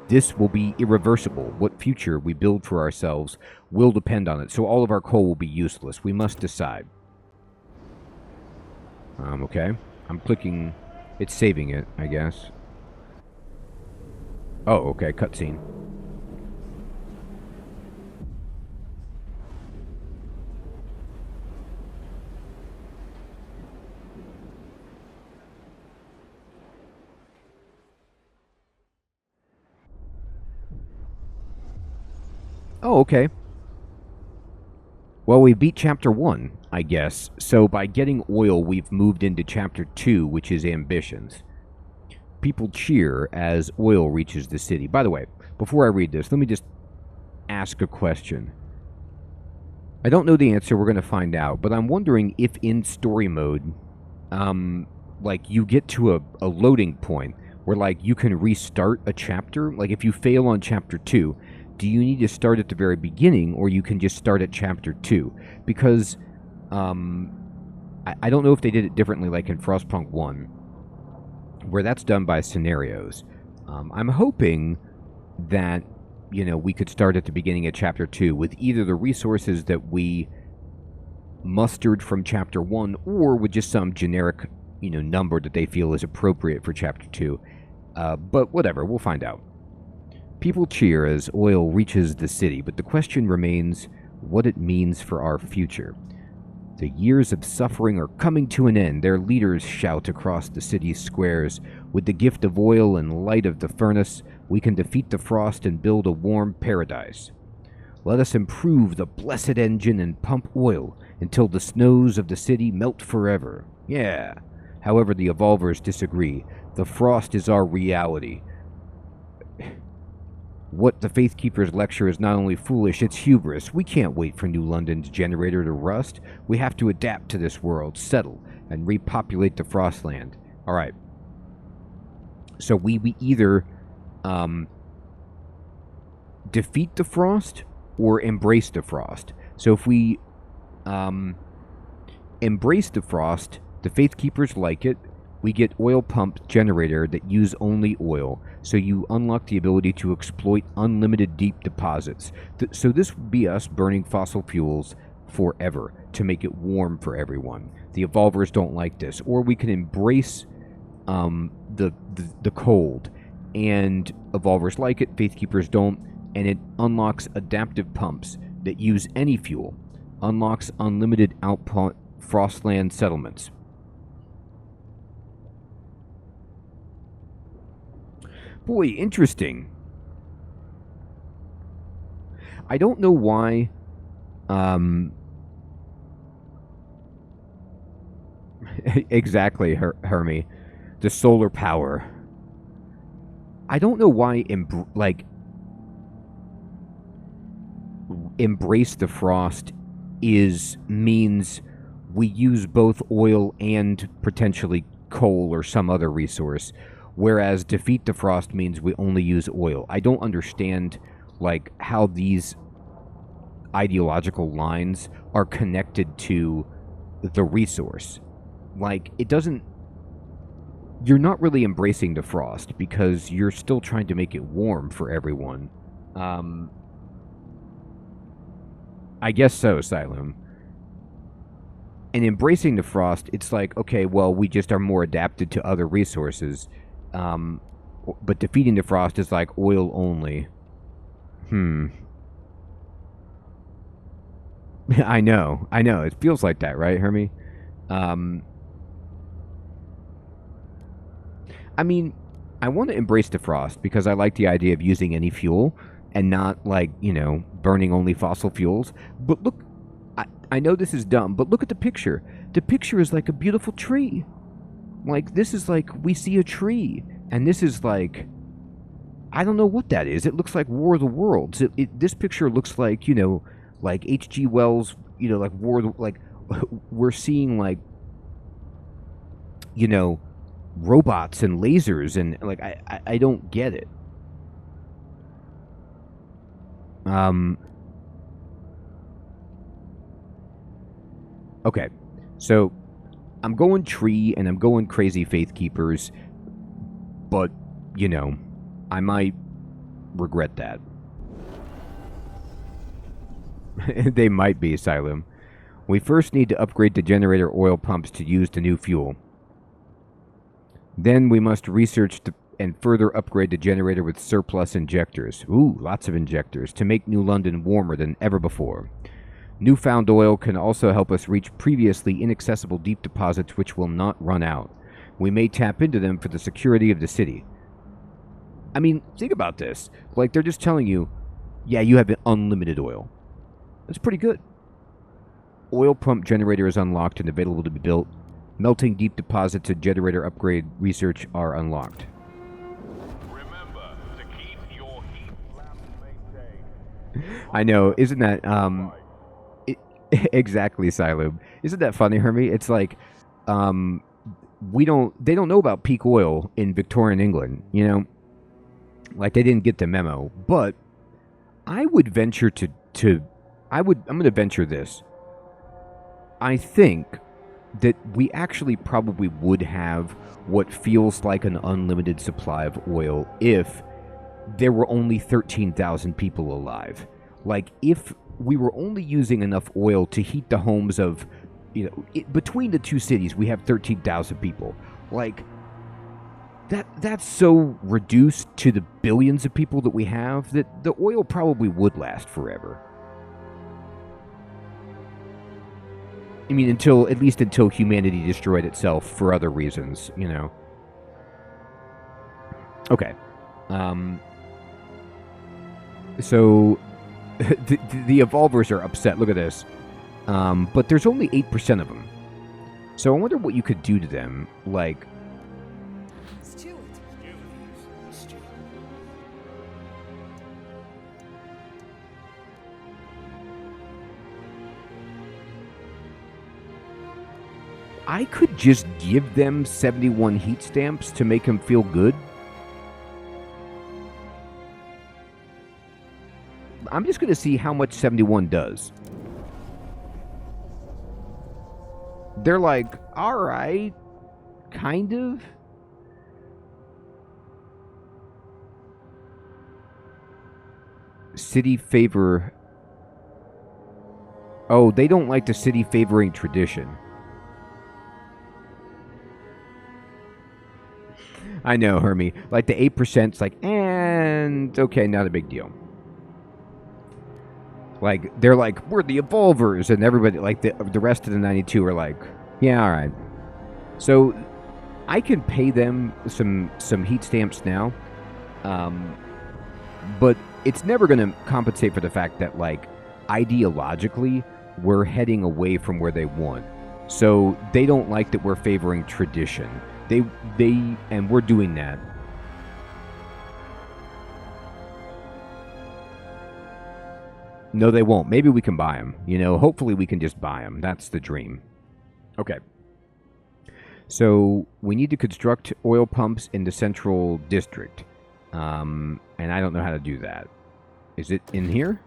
This will be irreversible. What future we build for ourselves will depend on it, so all of our coal will be useless. We must decide. Okay. I'm clicking... It's saving it, I guess. Oh, okay. Cutscene. Oh, okay. Well, we beat Chapter 1, I guess. So by getting oil, we've moved into Chapter 2, which is ambitions. People cheer as oil reaches the city. By the way, before I read this, let me just ask a question. I don't know the answer. We're going to find out. But I'm wondering if in story mode, like you get to a loading point where like you can restart a chapter. Like if you fail on chapter 2, do you need to start at the very beginning or you can just start at chapter 2? Because I don't know if they did it differently like in Frostpunk 1, where that's done by scenarios. I'm hoping that, you know, we could start at the beginning of chapter 2 with either the resources that we mustered from chapter 1 or with just some generic, you know, number that they feel is appropriate for chapter 2. But whatever, we'll find out. People cheer as oil reaches the city, but the question remains what it means for our future. The years of suffering are coming to an end. Their leaders shout across the city's squares. With the gift of oil and light of the furnace, we can defeat the frost and build a warm paradise. Let us improve the blessed engine and pump oil until the snows of the city melt forever. Yeah. However, the Evolvers disagree. The frost is our reality. What the Faithkeepers lecture is not only foolish, it's hubris. We can't wait for New London's generator to rust. We have to adapt to this world, settle, and repopulate the Frostland. Alright. So we either defeat the frost or embrace the frost. So if we embrace the frost, the Faithkeepers like it. We get oil pump generator that use only oil, so you unlock the ability to exploit unlimited deep deposits. So this would be us burning fossil fuels forever to make it warm for everyone. The Evolvers don't like this. Or we can embrace the cold, and Evolvers like it, Faithkeepers don't, and it unlocks adaptive pumps that use any fuel. Unlocks unlimited output Frostland settlements. Boy, interesting. I don't know why exactly, Hermie. The solar power. I don't know why embrace the frost means we use both oil and potentially coal or some other resource. Whereas defeat the frost means we only use oil. I don't understand, like, how these ideological lines are connected to the resource. Like, it doesn't... You're not really embracing the frost because you're still trying to make it warm for everyone. I guess so, Silum. And embracing the frost, it's like, okay, well, we just are more adapted to other resources. But defeating the frost is like oil only. I know. It feels like that, right, Hermie? I mean, I want to embrace the frost because I like the idea of using any fuel and not, like, you know, burning only fossil fuels. But look, I know this is dumb, but look at the picture. The picture is like a beautiful tree. Like, this is like, we see a tree. And this is like, I don't know what that is. It looks like War of the Worlds. This picture looks like, you know, like H.G. Wells, you know, like like, we're seeing, like, you know, robots and lasers. And, like, I don't get it. Okay, so I'm going tree and I'm going crazy Faithkeepers, but, you know, I might regret that. They might be, Silum. We first need to upgrade the generator oil pumps to use the new fuel. Then we must research and further upgrade the generator with surplus injectors. Ooh, lots of injectors, to make New London warmer than ever before. Newfound oil can also help us reach previously inaccessible deep deposits which will not run out. We may tap into them for the security of the city. I mean, think about this. Like, they're just telling you, yeah, you have unlimited oil. That's pretty good. Oil pump generator is unlocked and available to be built. Melting deep deposits and generator upgrade research are unlocked. Remember to keep your heat lamps maintained. I know, isn't that, Exactly, Silub. Isn't that funny, Hermie? It's like, um, they don't know about peak oil in Victorian England, you know? Like, they didn't get the memo. But I would venture I'm going to venture this. I think that we actually probably would have what feels like an unlimited supply of oil if there were only 13,000 people alive. Like, if we were only using enough oil to heat the homes of, between the two cities, we have 13,000 people. Like, that's so reduced to the billions of people that we have that the oil probably would last forever. I mean, at least until humanity destroyed itself for other reasons, you know. Okay. So the evolvers are upset. Look at this. But there's only 8% of them. So I wonder what you could do to them. Like, I could just give them 71 heat stamps to make them feel good. I'm just going to see how much 71 does. They're like, all right, kind of. City favor. Oh, they don't like the city favoring tradition. I know, Hermie. Like the 8%'s like, and okay, not a big deal. Like, they're like, we're the evolvers, and everybody, like, the rest of the 92 are like, yeah, all right. So, I can pay them some heat stamps now, but it's never going to compensate for the fact that, like, ideologically, we're heading away from where they want. So, they don't like that we're favoring tradition. And we're doing that. No, they won't. Maybe we can buy them. You know, hopefully we can just buy them. That's the dream. Okay. So we need to construct oil pumps in the central district. And I don't know how to do that. Is it in here?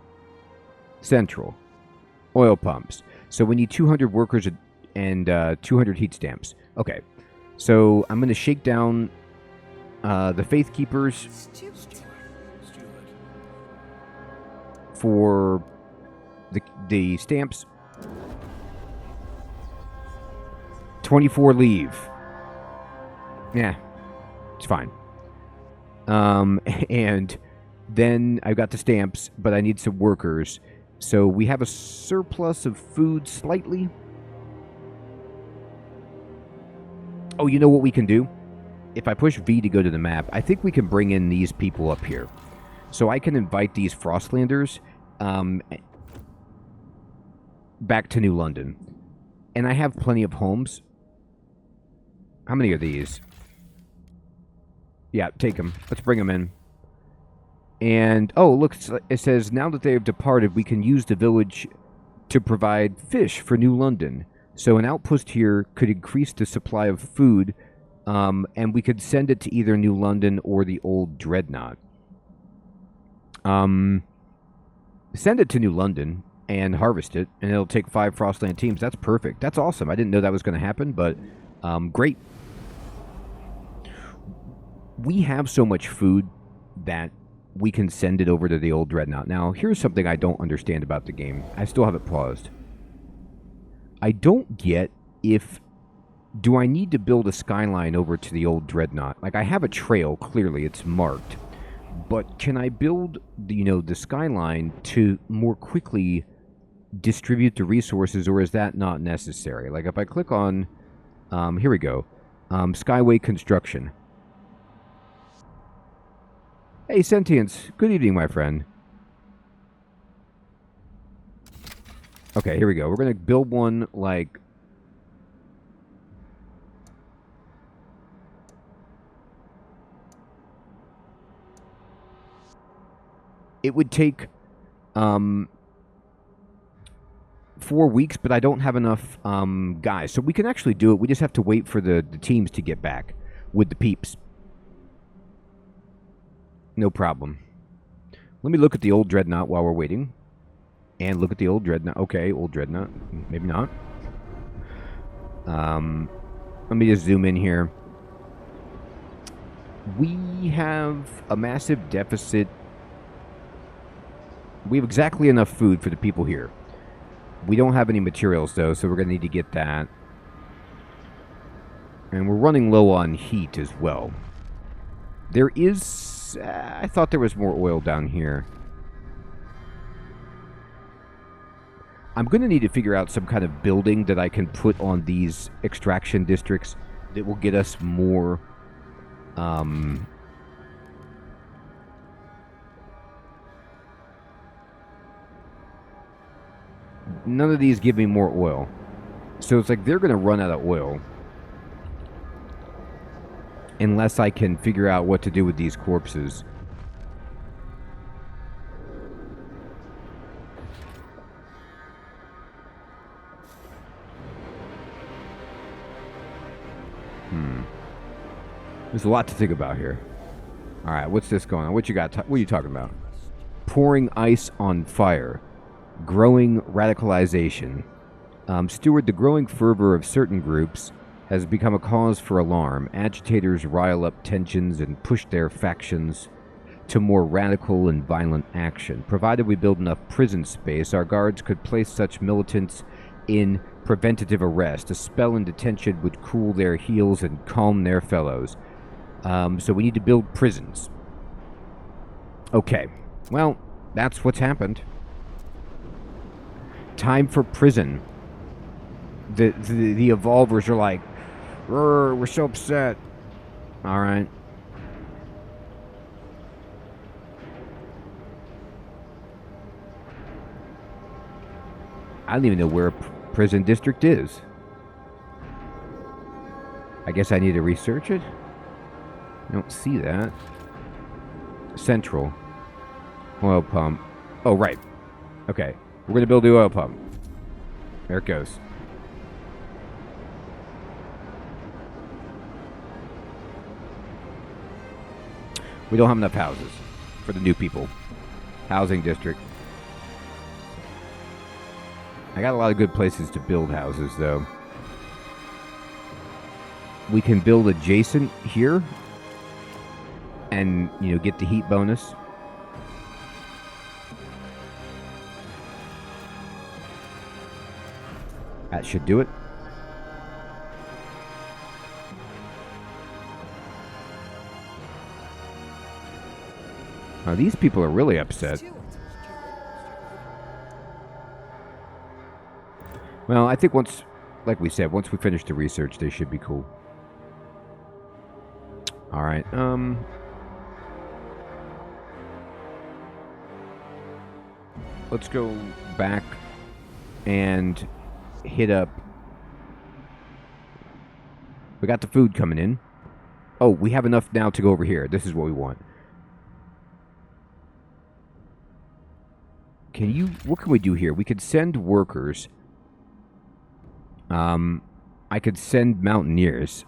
Central. Oil pumps. So we need 200 workers and 200 heat stamps. Okay. So I'm going to shake down the Faith Keepers for the stamps. 24 leave. Yeah, it's fine. And then I've got the stamps, but I need some workers. So we have a surplus of food slightly. Oh, you know what we can do? If I push V to go to the map, I think we can bring in these people up here. So I can invite these Frostlanders back to New London. And I have plenty of homes. How many are these? Yeah, take them. Let's bring them in. And, oh, look, it says, now that they have departed, we can use the village to provide fish for New London. So an outpost here could increase the supply of food, and we could send it to either New London or the old Dreadnought. Send it to New London and harvest it, and it'll take 5 Frostland teams. That's perfect. That's awesome. I didn't know that was going to happen, but great. We have so much food that we can send it over to the old Dreadnought. Now, here's something I don't understand about the game. I still have it paused. I don't get do I need to build a skyline over to the old Dreadnought? Like, I have a trail, clearly, it's marked. But can I build, the skyline to more quickly distribute the resources, or is that not necessary? Like, if I click on, here we go, Skyway Construction. Hey, Sentience. Good evening, my friend. Okay, here we go. We're going to build one, like... It would take, 4 weeks, but I don't have enough guys. So we can actually do it. We just have to wait for the teams to get back with the peeps. No problem. Let me look at the old Dreadnought while we're waiting. And look at the old Dreadnought. Okay, old Dreadnought. Maybe not. Let me just zoom in here. We have a massive deficit. We have exactly enough food for the people here. We don't have any materials, though, so we're going to need to get that. And we're running low on heat as well. There is... I thought there was more oil down here. I'm going to need to figure out some kind of building that I can put on these extraction districts that will get us more... None of these give me more oil. So it's like they're going to run out of oil. Unless I can figure out what to do with these corpses. There's a lot to think about here. Alright, what's this going on? What you got? What are you talking about? Pouring ice on fire. Growing radicalization. Steward, the growing fervor of certain groups has become a cause for alarm. Agitators rile up tensions and push their factions to more radical and violent action. Provided we build enough prison space, our guards could place such militants in preventative arrest. A spell in detention would cool their heels and calm their fellows. So we need to build prisons. Okay. Well, that's what's happened. Time for prison. The evolvers are like, we're so upset. Alright. I don't even know where a prison district is. I guess I need to research it. I don't see that. Central. Oil pump. Oh, right. Okay. We're going to build the oil pump. There it goes. We don't have enough houses for the new people. Housing district. I got a lot of good places to build houses, though. We can build adjacent here and, you know, get the heat bonus. That should do it. Now, these people are really upset. Well, I think once, like we said, once we finish the research, they should be cool. Alright, let's go back and hit up. We got the food coming in. Oh, we have enough now to go over here. This is what we want. What can we do here? We could send workers. I could send mountaineers.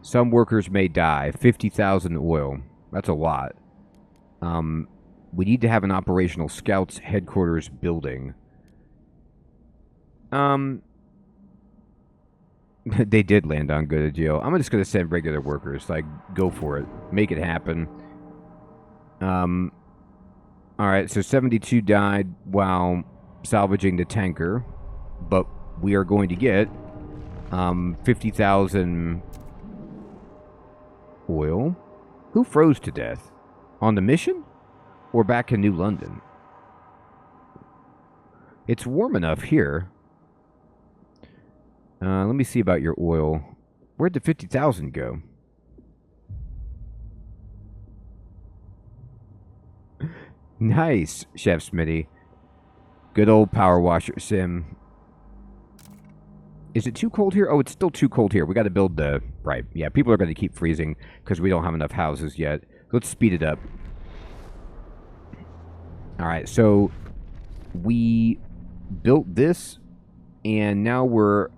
Some workers may die. 50,000 oil. That's a lot. We need to have an operational scouts headquarters building. They did land on good geo. I'm just going to send regular workers. Like, go for it. Make it happen. Alright, so 72 died while salvaging the tanker. But we are going to get 50,000 oil. Who froze to death? On the mission? Or back in New London? It's warm enough here. Let me see about your oil. Where'd the 50,000 go? Nice, Chef Smitty. Good old power washer sim. Is it too cold here? Oh, it's still too cold here. We got to build the... Right, yeah, people are going to keep freezing because we don't have enough houses yet. Let's speed it up. Alright, so we built this, and now we're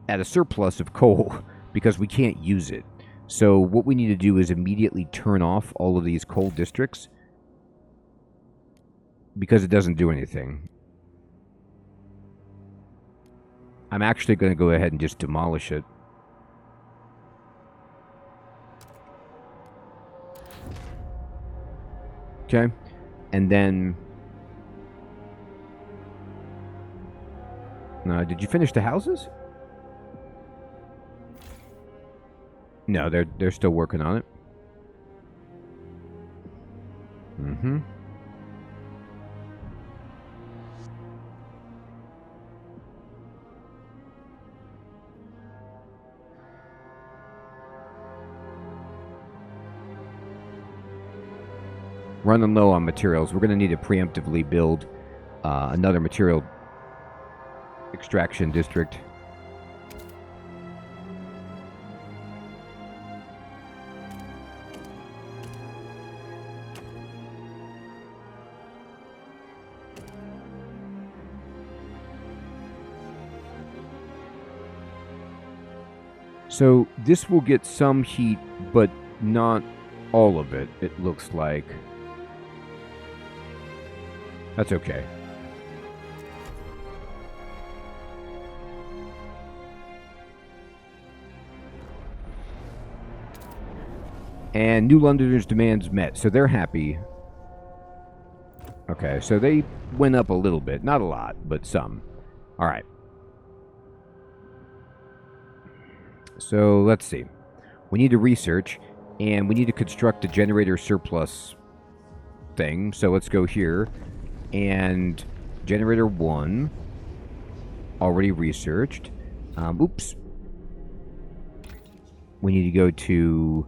at a surplus of coal because we can't use it. So what we need to do is immediately turn off all of these coal districts because it doesn't do anything. I'm actually going to go ahead and just demolish it. Okay. And then... did you finish the houses? No, they're still working on it. Mm-hmm. Running low on materials. We're going to need to preemptively build another material extraction district. So this will get some heat, but not all of it, it looks like. That's okay. And New Londoners' demands met, so they're happy. Okay, so they went up a little bit. Not a lot, but some. Alright. So, let's see. We need to research, and we need to construct a generator surplus thing. So, let's go here. And generator 1, already researched. Oops. We need to go to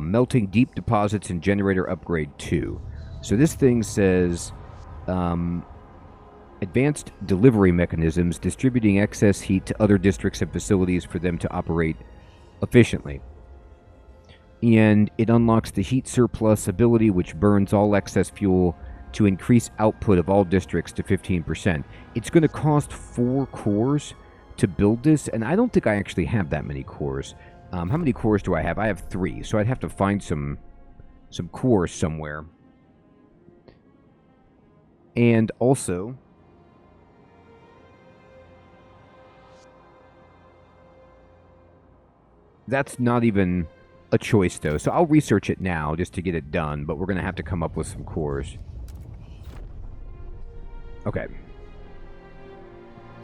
melting deep deposits and generator upgrade 2. So this thing says advanced delivery mechanisms distributing excess heat to other districts and facilities for them to operate efficiently. And it unlocks the heat surplus ability, which burns all excess fuel to increase output of all districts to 15%. It's going to cost 4 cores to build this, and I don't think I actually have that many cores. How many cores do I have? I have 3, so I'd have to find some cores somewhere. And also, that's not even a choice, though. So I'll research it now just to get it done, but we're going to have to come up with some cores. Okay.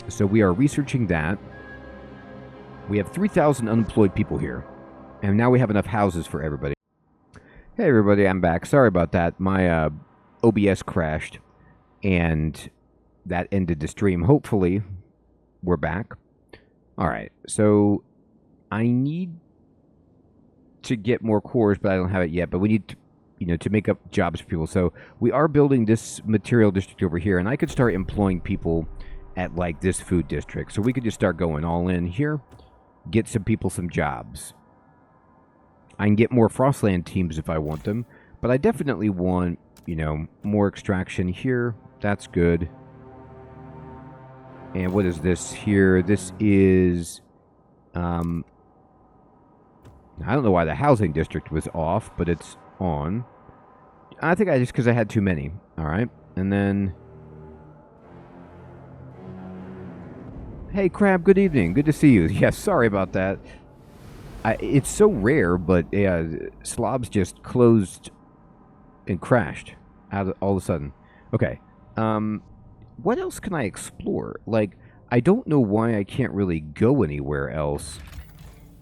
So we are researching that. We have 3,000 unemployed people here. And now we have enough houses for everybody. Hey everybody, I'm back. Sorry about that. My OBS crashed. And that ended the stream. Hopefully, we're back. Alright, so I need to get more cores, but I don't have it yet. But we need to, to make up jobs for people. So we are building this material district over here, and I could start employing people at like this food district. So we could just start going all in here, get some people some jobs. I can get more Frostland teams if I want them, but I definitely want, more extraction here. That's good. And what is this here? This is, I don't know why the housing district was off, but it's on. I think because I had too many. All right. And then, hey, Crab, good evening. Good to see you. Yes, sorry about that. It's so rare, but Slobs just closed and crashed all of a sudden. Okay. What else can I explore? Like, I don't know why I can't really go anywhere else.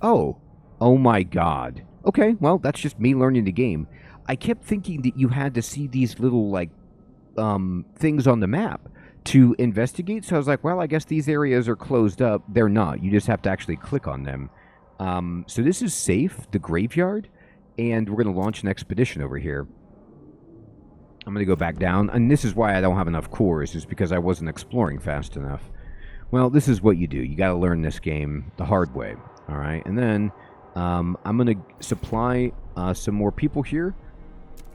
Oh my god. Okay, well, that's just me learning the game. I kept thinking that you had to see these little, like, things on the map to investigate. So I was like, well, I guess these areas are closed up. They're not. You just have to actually click on them. So this is safe, the graveyard, and we're going to launch an expedition over here. I'm going to go back down, and this is why I don't have enough cores, is because I wasn't exploring fast enough. Well, this is what you do. You got to learn this game the hard way, all right? And then I'm going to supply some more people here,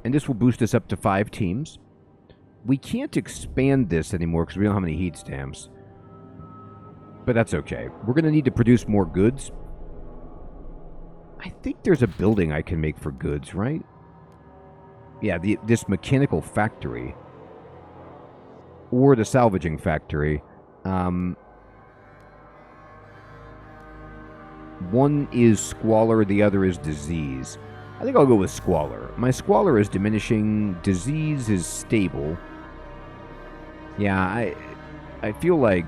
and this will boost us up to 5 teams. We can't expand this anymore because we don't have any heat stamps. But that's okay. We're going to need to produce more goods. I think there's a building I can make for goods, right? Yeah, this mechanical factory. Or the salvaging factory. One is squalor, the other is disease. I think I'll go with squalor. My squalor is diminishing. Disease is stable. Yeah, I feel like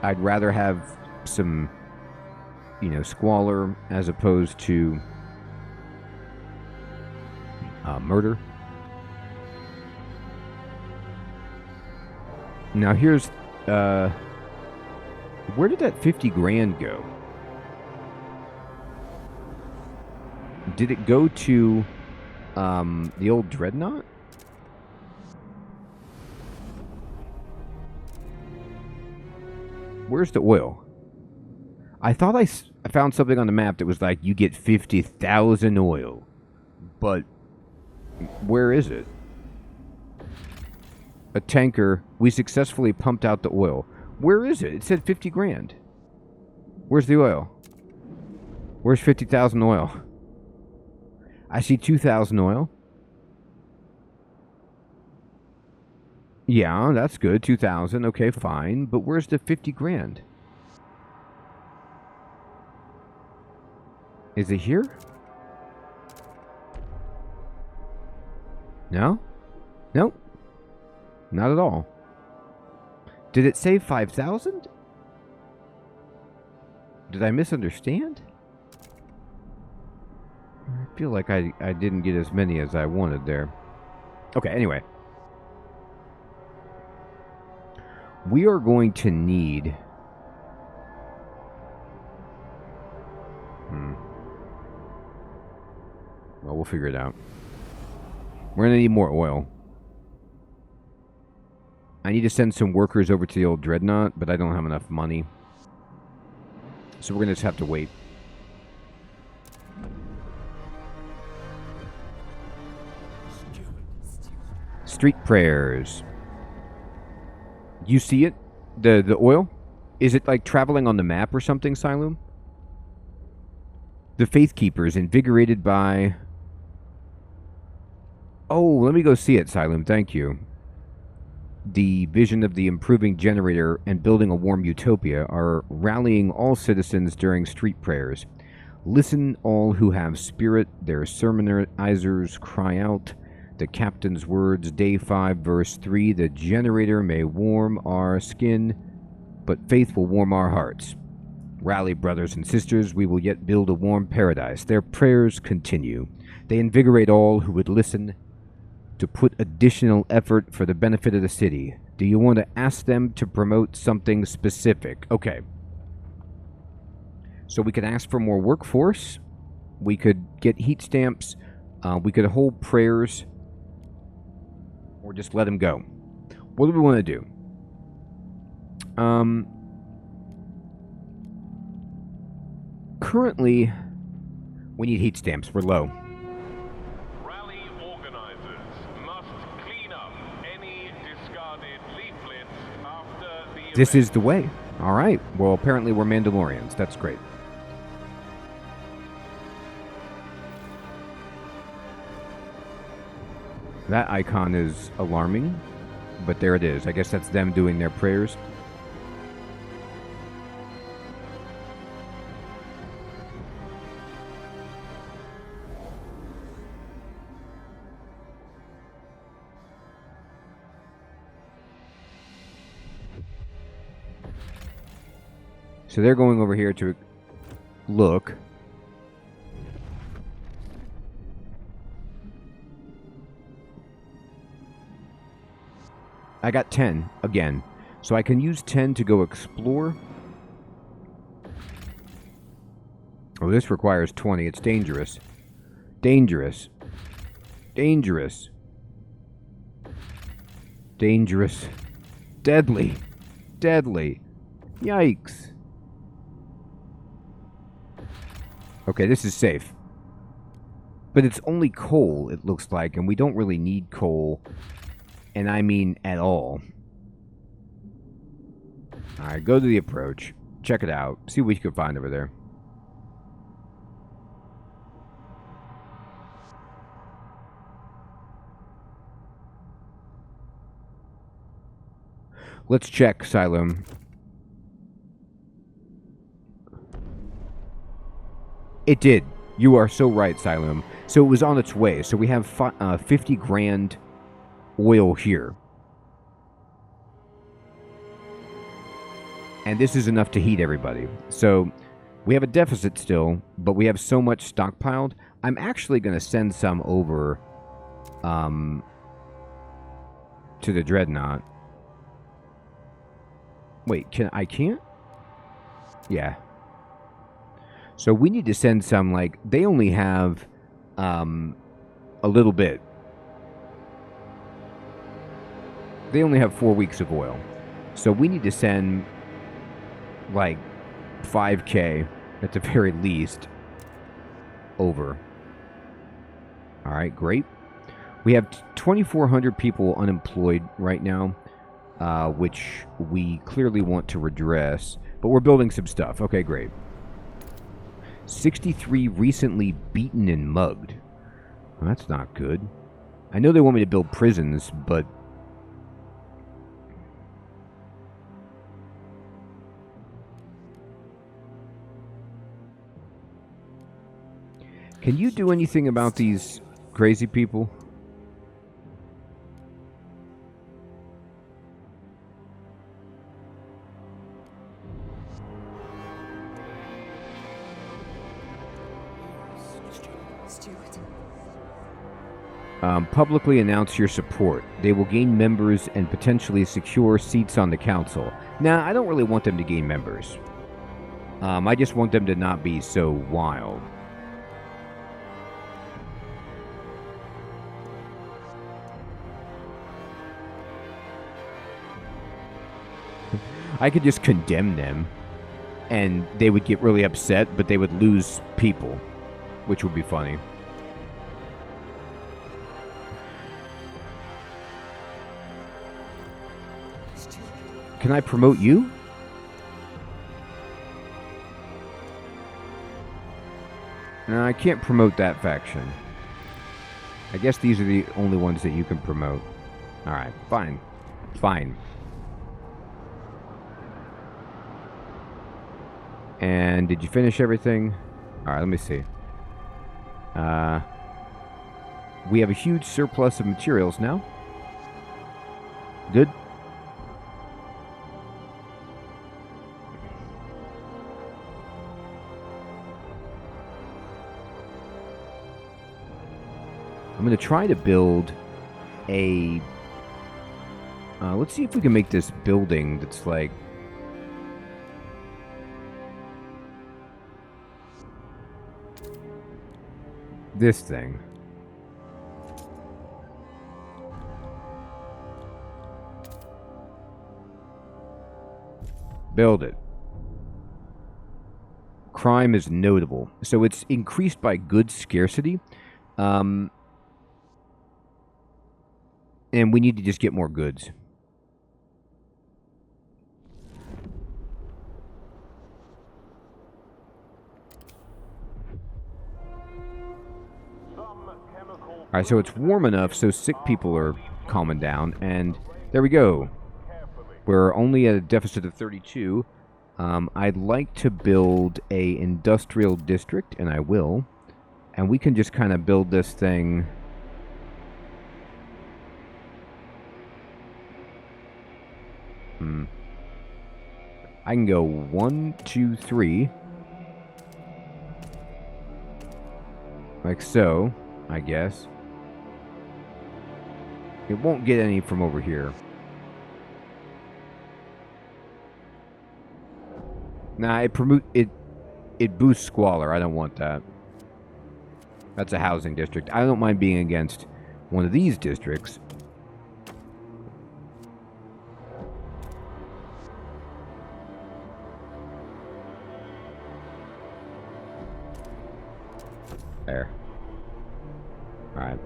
I'd rather have some, squalor as opposed to murder. Now here's, where did that 50 grand go? Did it go to, the old dreadnought? Where's the oil? I thought I found something on the map that was like, you get 50,000 oil. But, where is it? A tanker. We successfully pumped out the oil. Where is it? It said 50 grand. Where's the oil? Where's 50,000 oil? I see 2,000 oil. Yeah, that's good. 2,000. Okay, fine. But where's the 50 grand? Is it here? No? Nope. Not at all. Did it say 5,000? Did I misunderstand? I feel like I didn't get as many as I wanted there. Okay, anyway. We are going to need... Well, we'll figure it out. We're going to need more oil. I need to send some workers over to the old dreadnought, but I don't have enough money. So we're going to just have to wait. Street prayers. You see it? The oil? Is it like traveling on the map or something, Silum? The Faith Keepers, invigorated by... Oh, let me go see it, Silum. Thank you. The vision of the improving generator and building a warm utopia are rallying all citizens during street prayers. Listen, all who have spirit, their sermonizers cry out. The captain's words, day 5, verse 3, the generator may warm our skin, but faith will warm our hearts. Rally, brothers and sisters, we will yet build a warm paradise. Their prayers continue. They invigorate all who would listen to put additional effort for the benefit of the city. Do you want to ask them to promote something specific? Okay. So we could ask for more workforce. We could get heat stamps. We could hold prayers. Or just let them go. What do we want to do? Currently, we need heat stamps. We're low. Rally organizers must clean up any discarded leaflets after the This event. is the way. All right. Well, apparently we're Mandalorians. That's great. That icon is alarming, but there it is. I guess that's them doing their prayers. So they're going over here to look. I got 10 again. So I can use 10 to go explore. Oh, this requires 20. It's dangerous. Dangerous. Dangerous. Dangerous. Deadly. Deadly. Yikes. Okay, this is safe. But it's only coal, it looks like, and we don't really need coal And I mean at all. Alright, go to the approach. Check it out. See what you can find over there. Let's check, Xylem. It did. You are so right, Xylem. So it was on its way. So we have 50 grand oil here. And this is enough to heat everybody. So we have a deficit still, but we have so much stockpiled. I'm actually going to send some over to the Dreadnought. Wait, I can't? Yeah. So we need to send some, like, they only have a little bit. They only have 4 weeks of oil. So we need to send like 5K at the very least over. All right, great. We have 2,400 people unemployed right now, which we clearly want to redress, but we're building some stuff. Okay, great. 63 recently beaten and mugged. Well, that's not good. I know they want me to build prisons, but can you do anything about these crazy people? Publicly announce your support. They will gain members and potentially secure seats on the council. Now, I don't really want them to gain members. I just want them to not be so wild. I could just condemn them, and they would get really upset, but they would lose people, which would be funny. Can I promote you? No, I can't promote that faction. I guess these are the only ones that you can promote. Alright, fine. Fine. And did you finish everything? Alright, let me see. We have a huge surplus of materials now. Good. I'm going to try to build a... let's see if we can make this building that's like... this thing. Build it. Crime is notable. So it's increased by goods scarcity. And we need to just get more goods. Alright, so it's warm enough so sick people are calming down. And there we go. We're only at a deficit of 32. I'd like to build a industrial district, and I will. And we can just kind of build this thing... I can go 1, 2, 3. Like so, I guess. It won't get any from over here. Nah, it boosts squalor. I don't want that. That's a housing district. I don't mind being against one of these districts. There. Alright.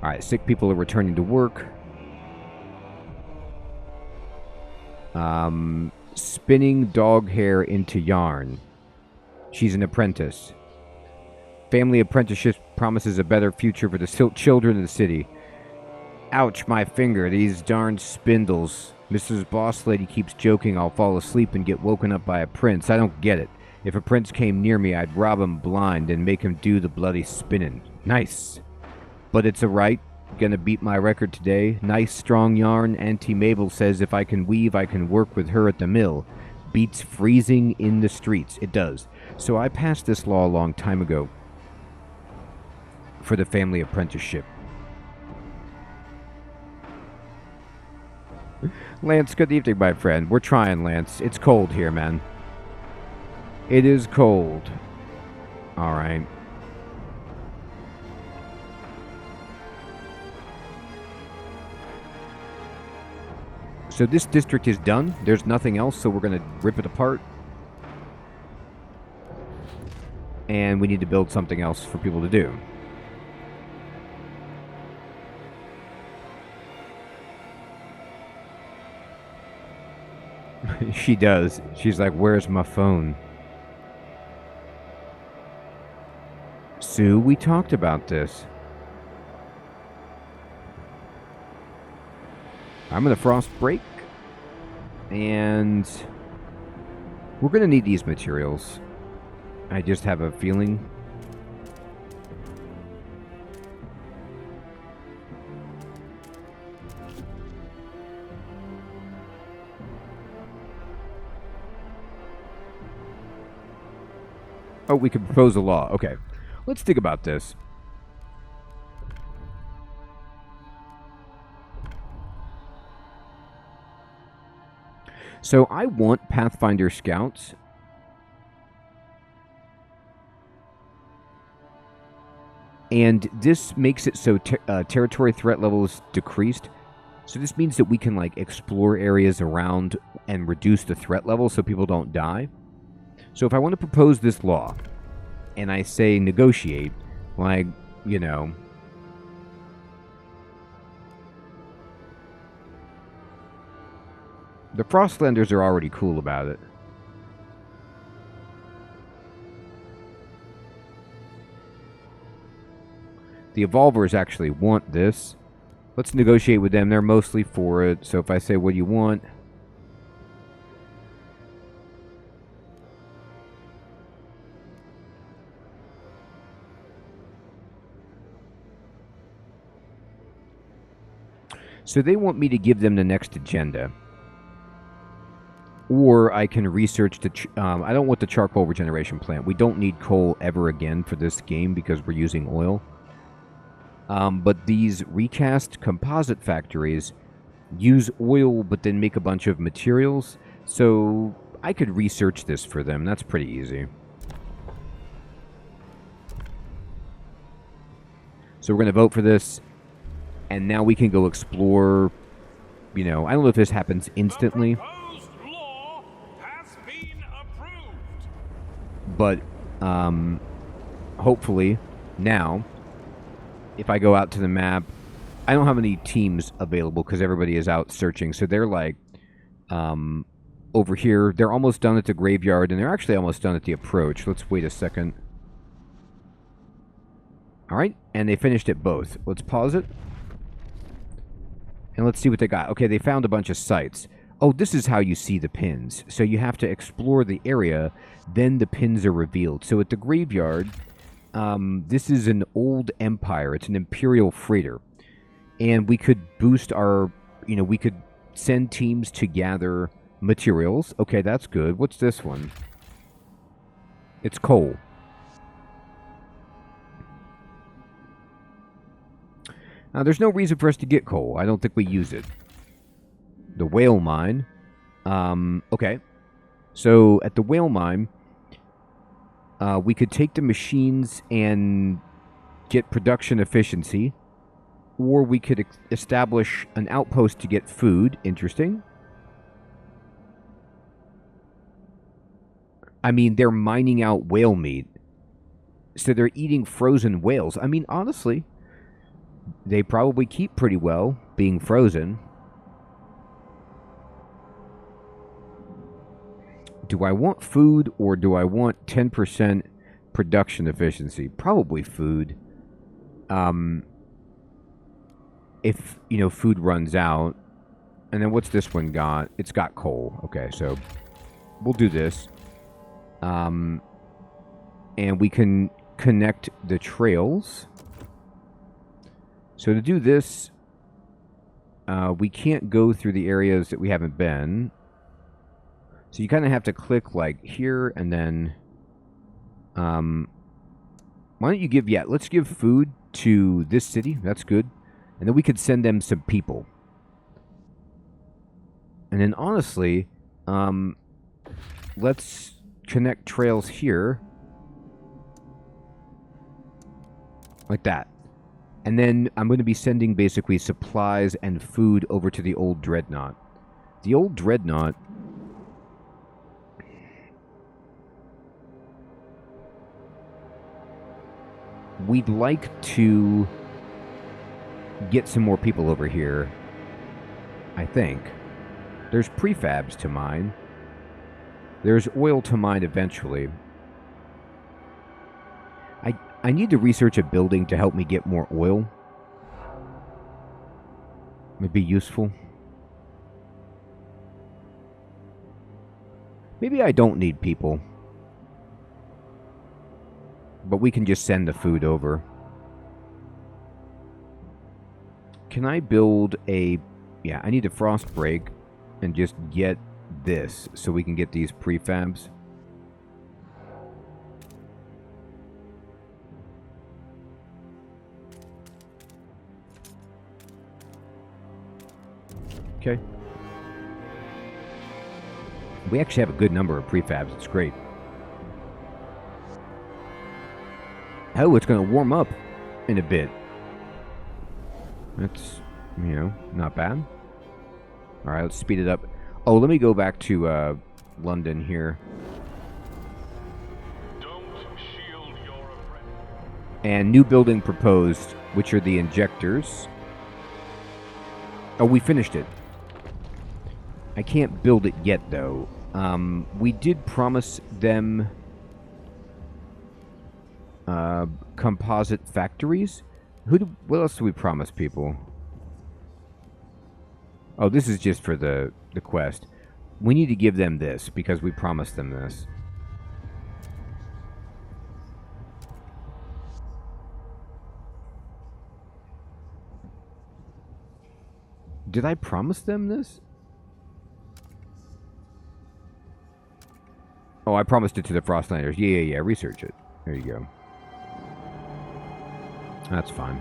Alright, sick people are returning to work. Spinning dog hair into yarn. She's an apprentice. Family apprenticeship promises a better future for the children of the city. Ouch, my finger, these darn spindles. Mrs. Boss Lady keeps joking I'll fall asleep and get woken up by a prince. I don't get it. If a prince came near me, I'd rob him blind and make him do the bloody spinning. Nice. But it's a right. Gonna beat my record today. Nice strong yarn. Auntie Mabel says if I can weave, I can work with her at the mill. Beats freezing in the streets. It does. So I passed this law a long time ago for the family apprenticeship. Lance, good evening, my friend. We're trying, Lance. It's cold here, man. It is cold. Alright. So this district is done. There's nothing else, so we're going to rip it apart. And we need to build something else for people to do. She does. She's like, where's my phone? Sue, we talked about this. I'm going to frost break. And we're going to need these materials. I just have a feeling. Oh, we could propose a law. Okay. Let's think about this. So I want Pathfinder Scouts. And this makes it so territory threat level is decreased. So this means that we can like explore areas around and reduce the threat level so people don't die. So if I want to propose this law, and I say negotiate, like, you know, the Frostlanders are already cool about it. The Evolvers actually want this. Let's negotiate with them. They're mostly for it. So if I say, what do you want? So they want me to give them the next agenda. Or I can research the... I don't want the charcoal regeneration plant. We don't need coal ever again for this game because we're using oil. But these recast composite factories use oil but then make a bunch of materials. So I could research this for them. That's pretty easy. So we're going to vote for this. And now we can go explore, you know, I don't know if this happens instantly. The proposed law has been approved. But, hopefully, now, if I go out to the map, I don't have any teams available because everybody is out searching. So they're like, over here, they're almost done at the graveyard, and they're actually almost done at the approach. Let's wait a second. All right, and they finished it both. Let's pause it. And let's see what they got. Okay, they found a bunch of sites. Oh, this is how you see the pins. So you have to explore the area, then the pins are revealed. So at the graveyard, this is an old empire. It's an imperial freighter. And we could boost our, you know, we could send teams to gather materials. Okay, that's good. What's this one? It's coal. Now, there's no reason for us to get coal. I don't think we use it. The whale mine. Okay. So, at the whale mine, we could take the machines and get production efficiency. Or we could establish an outpost to get food. Interesting. I mean, they're mining out whale meat. So, they're eating frozen whales. I mean, honestly... They probably keep pretty well, being frozen. Do I want food or do I want 10% production efficiency? Probably food. If, food runs out. And then what's this one got? It's got coal. Okay, so we'll do this. And we can connect the trails. So to do this, we can't go through the areas that we haven't been. So you kind of have to click like here and then... why don't you give... Yeah, let's give food to this city. That's good. And then we could send them some people. And then honestly, let's connect trails here. Like that. And then I'm going to be sending basically supplies and food over to the old Dreadnought. The old Dreadnought... We'd like to get some more people over here, I think. There's prefabs to mine. There's oil to mine eventually. I need to research a building to help me get more oil. Would be useful. Maybe I don't need people. But we can just send the food over. Can I build a... Yeah, I need a frost break and just get this so we can get these prefabs. Okay. We actually have a good number of prefabs. It's great. Oh, it's going to warm up in a bit. That's, not bad. All right, let's speed it up. Oh, let me go back to London here. Don't shield your apprentice. And new building proposed, which are the injectors. Oh, we finished it. I can't build it yet, though. We did promise them composite factories. What else do we promise people? Oh, this is just for the quest. We need to give them this because we promised them this. Did I promise them this? Oh, I promised it to the Frostlanders. Yeah. Research it. There you go. That's fine.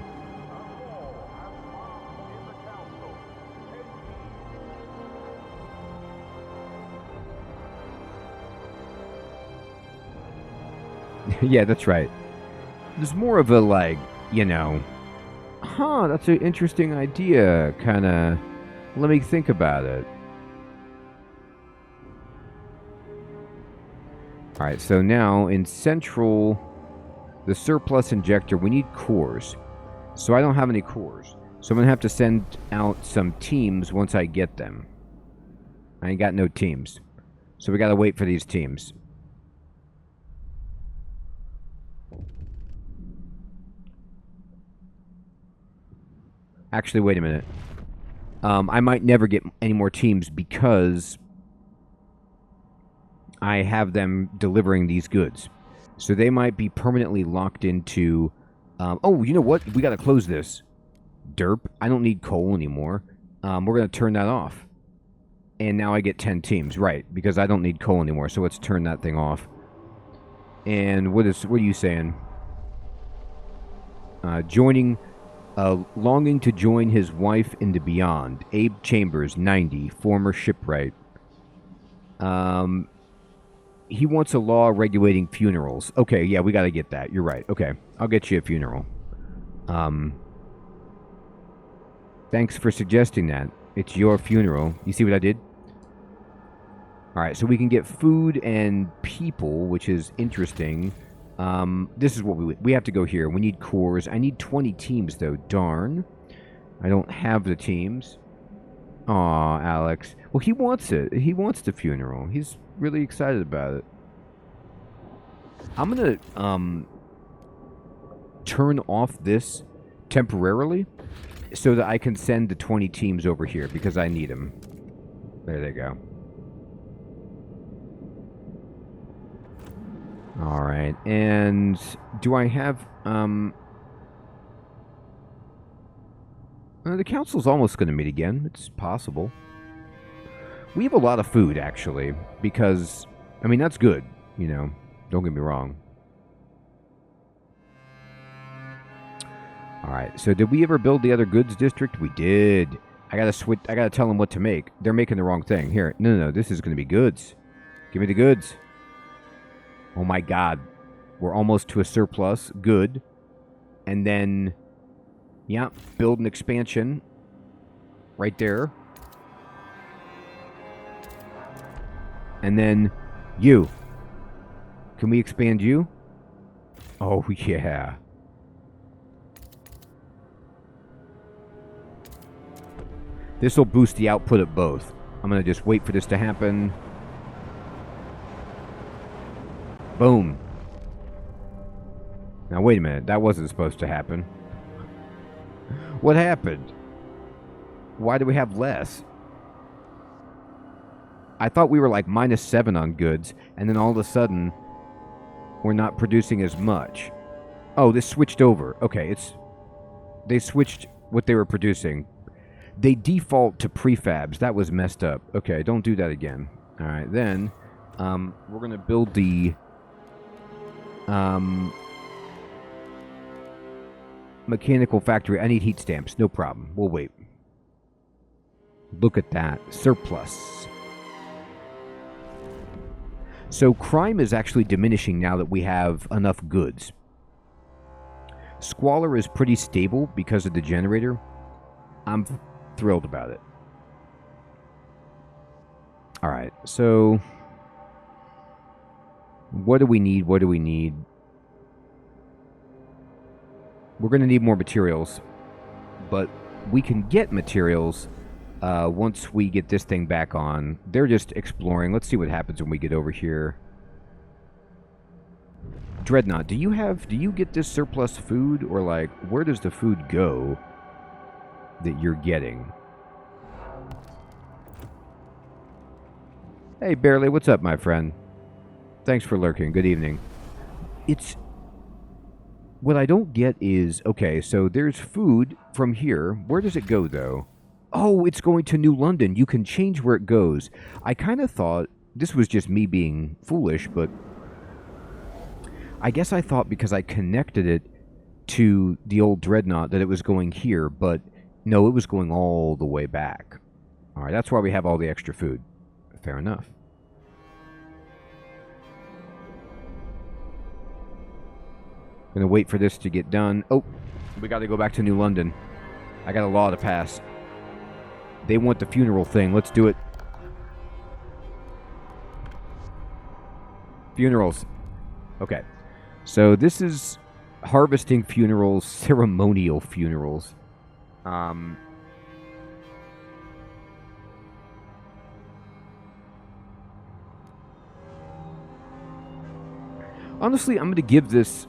Yeah, that's right. There's more of a, like, that's an interesting idea, kind of, let me think about it. Alright, so now in central, the surplus injector, we need cores. So I don't have any cores. So I'm going to have to send out some teams once I get them. I ain't got no teams. So we got to wait for these teams. Actually, wait a minute. I might never get any more teams because I have them delivering these goods. So they might be permanently locked into... oh, you know what? We got to close this. Derp. I don't need coal anymore. We're going to turn that off. And now I get 10 teams. Right, because I don't need coal anymore. So let's turn that thing off. And what are you saying? Longing to join his wife into beyond. Abe Chambers, 90, former shipwright. He wants a law regulating funerals. Okay, yeah, we got to get that. You're right. Okay, I'll get you a funeral. Thanks for suggesting that. It's your funeral. You see what I did? All right, so we can get food and people, which is interesting. This is what we have to go here. We need cores. I need 20 teams, though. Darn. I don't have the teams. Aw, Alex. Well, he wants it. He wants the funeral. He's really excited about it. I'm going to turn off this temporarily so that I can send the 20 teams over here because I need them. There they go. All right. And do I have the council's almost going to meet again. It's possible. We have a lot of food, actually, because, I mean, that's good, you know. Don't get me wrong. All right, so did we ever build the other goods district? We did. I gotta switch. I gotta tell them what to make. They're making the wrong thing. Here, no. This is gonna be goods. Give me the goods. Oh my God, we're almost to a surplus. Good, and then, yeah, build an expansion. Right there. And then, you. Can we expand you? Oh yeah. This will boost the output of both. I'm going to just wait for this to happen. Boom. Now, wait a minute. That wasn't supposed to happen. What happened? Why do we have less? I thought we were like -7 on goods, and then all of a sudden, we're not producing as much. Oh, this switched over. Okay, they switched what they were producing. They default to prefabs. That was messed up. Okay, don't do that again. All right, then we're going to build the mechanical factory. I need heat stamps. No problem. We'll wait. Look at that. Surplus. So crime is actually diminishing now that we have enough goods. Squalor is pretty stable because of the generator. I'm thrilled about it. All right, so what do we need? What do we need? We're going to need more materials, but we can get materials once we get this thing back on. They're just exploring. Let's see what happens when we get over here. Dreadnought, do you get this surplus food, or like where does the food go that you're getting? Hey Barely, what's up, my friend? Thanks for lurking. Good evening. It's what I don't get is, okay, so there's food from here. Where does it go though? Oh, it's going to New London. You can change where it goes. I kind of thought this was just me being foolish, but I guess I thought because I connected it to the old Dreadnought that it was going here, but no, it was going all the way back. All right, that's why we have all the extra food. Fair enough. Gonna wait for this to get done. Oh, we got to go back to New London. I got a law to pass. They want the funeral thing. Let's do it. Funerals. Okay. So this is harvesting funerals, ceremonial funerals. Honestly, I'm going to give this...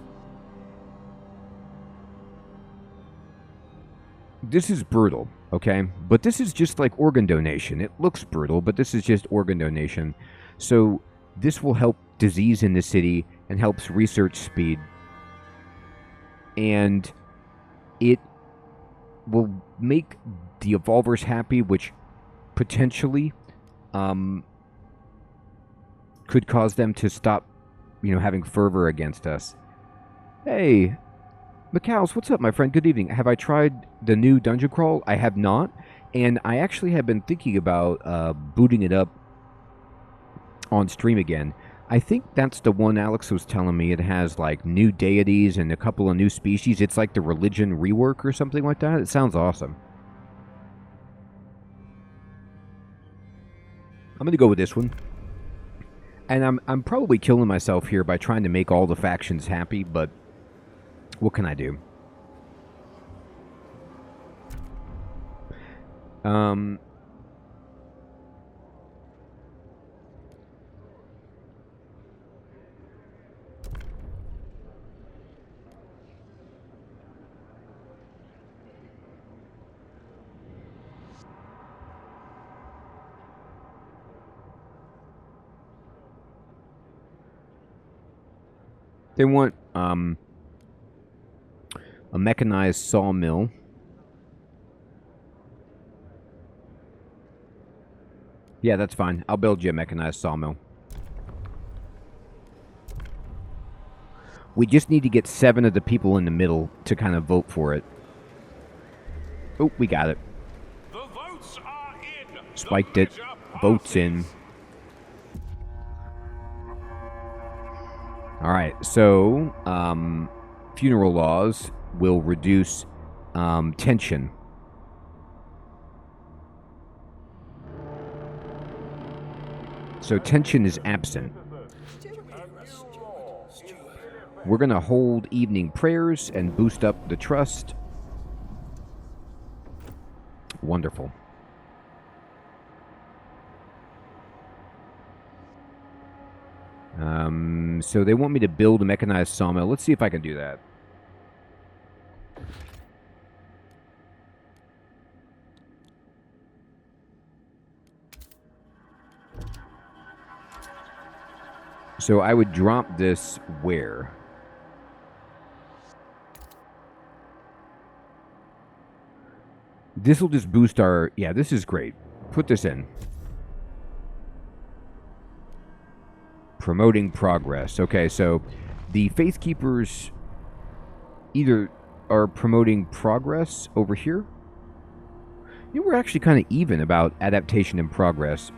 This is brutal, okay? But this is just like organ donation. It looks brutal, but this is just organ donation. So this will help disease in the city and helps research speed. And it will make the evolvers happy, which potentially could cause them to stop, having fervor against us. Hey, McCows, what's up, my friend? Good evening. Have I tried the new dungeon crawl? I have not, and I actually have been thinking about booting it up on stream again. I think that's the one Alex was telling me. It has like new deities and a couple of new species. It's like the religion rework or something like that. It sounds awesome. I'm going to go with this one. And I'm probably killing myself here by trying to make all the factions happy, but what can I do? They want a mechanized sawmill. Yeah, that's fine. I'll build you a mechanized sawmill. We just need to get 7 of the people in the middle to kind of vote for it. Oh, we got it. The votes are in. Spiked it. Votes in. Alright, so funeral laws will reduce tension. So tension is absent. We're going to hold evening prayers and boost up the trust. Wonderful. So they want me to build a mechanized sawmill. Let's see if I can do that. So I would drop this where? This will just boost our... Yeah, this is great. Put this in. Promoting progress. Okay, so the Faith Keepers either are promoting progress over here. You know, we're actually kind of even about adaptation and progress.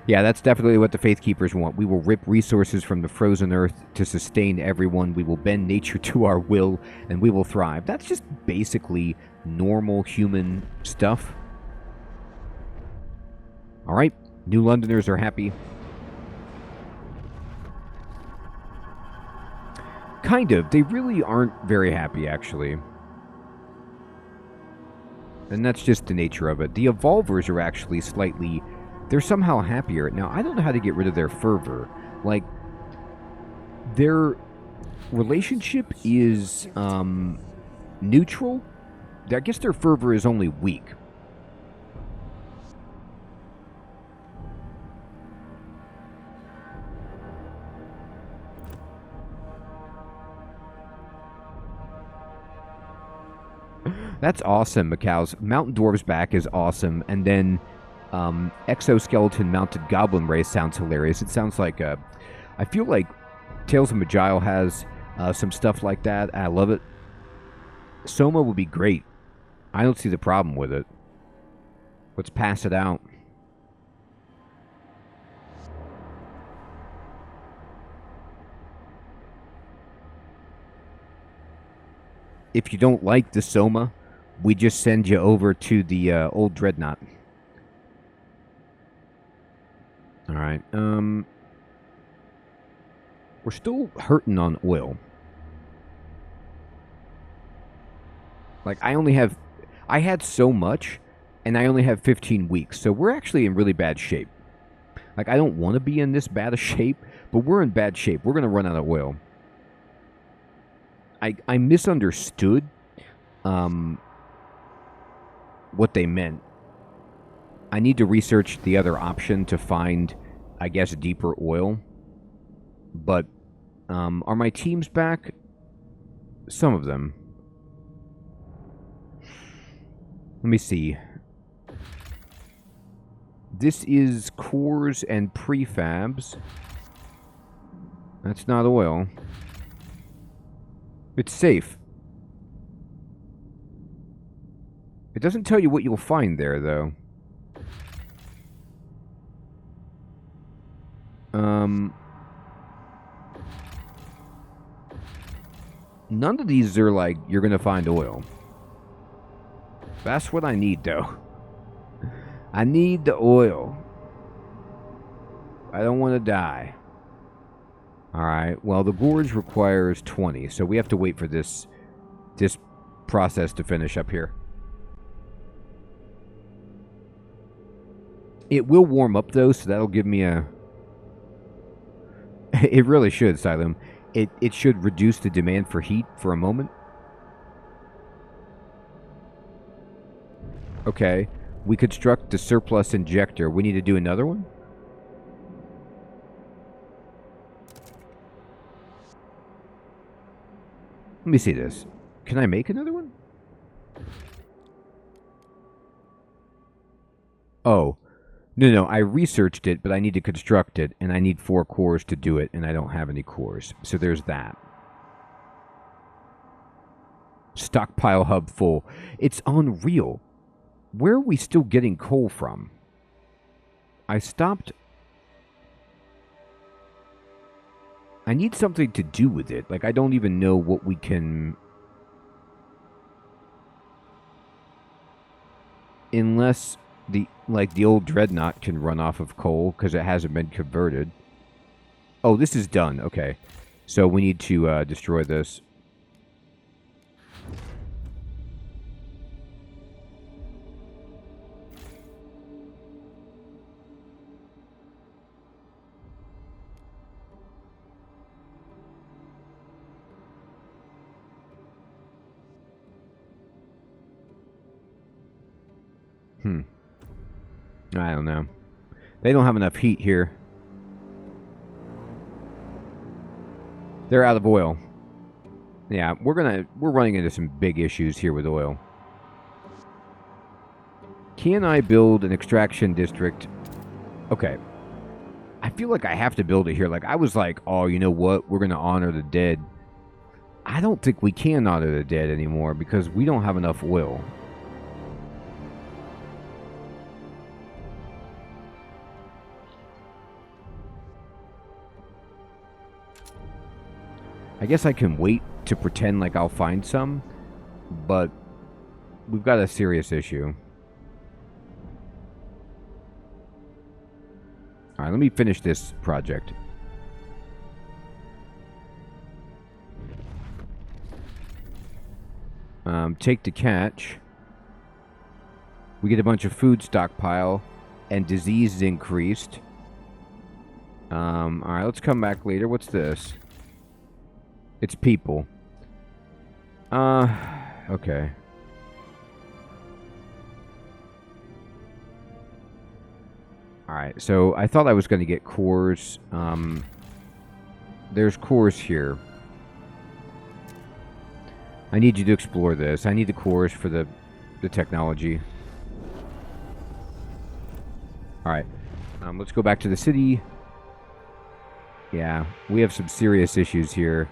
Yeah, that's definitely what the Faith Keepers want. We will rip resources from the frozen earth to sustain everyone. We will bend nature to our will, and we will thrive. That's just basically normal human stuff. All right. New Londoners are happy. Kind of. They really aren't very happy, actually. And that's just the nature of it. The Evolvers are actually slightly... They're somehow happier. Now, I don't know how to get rid of their fervor. Like, their relationship is neutral. I guess their fervor is only weak. That's awesome, Macau's. Mountain Dwarves back is awesome. And then Exoskeleton Mounted Goblin Race sounds hilarious. It sounds like I feel like Tales of Majile has some stuff like that. I love it. Soma would be great. I don't see the problem with it. Let's pass it out. If you don't like the Soma, we just send you over to the old Dreadnought. Alright, we're still hurting on oil. Like, I had so much, and I only have 15 weeks, so we're actually in really bad shape. Like, I don't want to be in this bad a shape, but we're in bad shape. We're going to run out of oil. I misunderstood what they meant. I need to research the other option to find, I guess, deeper oil. But are my teams back? Some of them. Let me see. This is cores and prefabs. That's not oil. It's safe. It doesn't tell you what you'll find there, though. None of these are like, you're gonna find oil. That's what I need, though. I need the oil. I don't want to die. Alright, well, the gorge requires 20, so we have to wait for this process to finish up here. It will warm up, though, so that'll give me a... It really should, Silum. It should reduce the demand for heat for a moment. Okay. We construct the surplus injector. We need to do another one? Let me see this. Can I make another one? Oh. No, I researched it, but I need to construct it, and I need 4 cores to do it, and I don't have any cores. So there's that. Stockpile hub full. It's unreal. Where are we still getting coal from? I stopped... I need something to do with it. Like, I don't even know what we can... Unless... the old dreadnought can run off of coal because it hasn't been converted. Oh, this is done. Okay. So we need to destroy this. I don't know. They don't have enough heat here. They're out of oil. Yeah, we're running into some big issues here with oil. Can I build an extraction district? Okay. I feel like I have to build it here. Like, I was like, oh, you know what? We're going to honor the dead. I don't think we can honor the dead anymore because we don't have enough oil. I guess I can wait to pretend like I'll find some, but we've got a serious issue. Alright, let me finish this project. Take the catch. We get a bunch of food stockpile, and disease is increased. Alright, let's come back later. What's this? It's people. Okay. Alright, so I thought I was going to get cores. There's cores here. I need you to explore this. I need the cores for the technology. Alright. Let's go back to the city. Yeah, we have some serious issues here.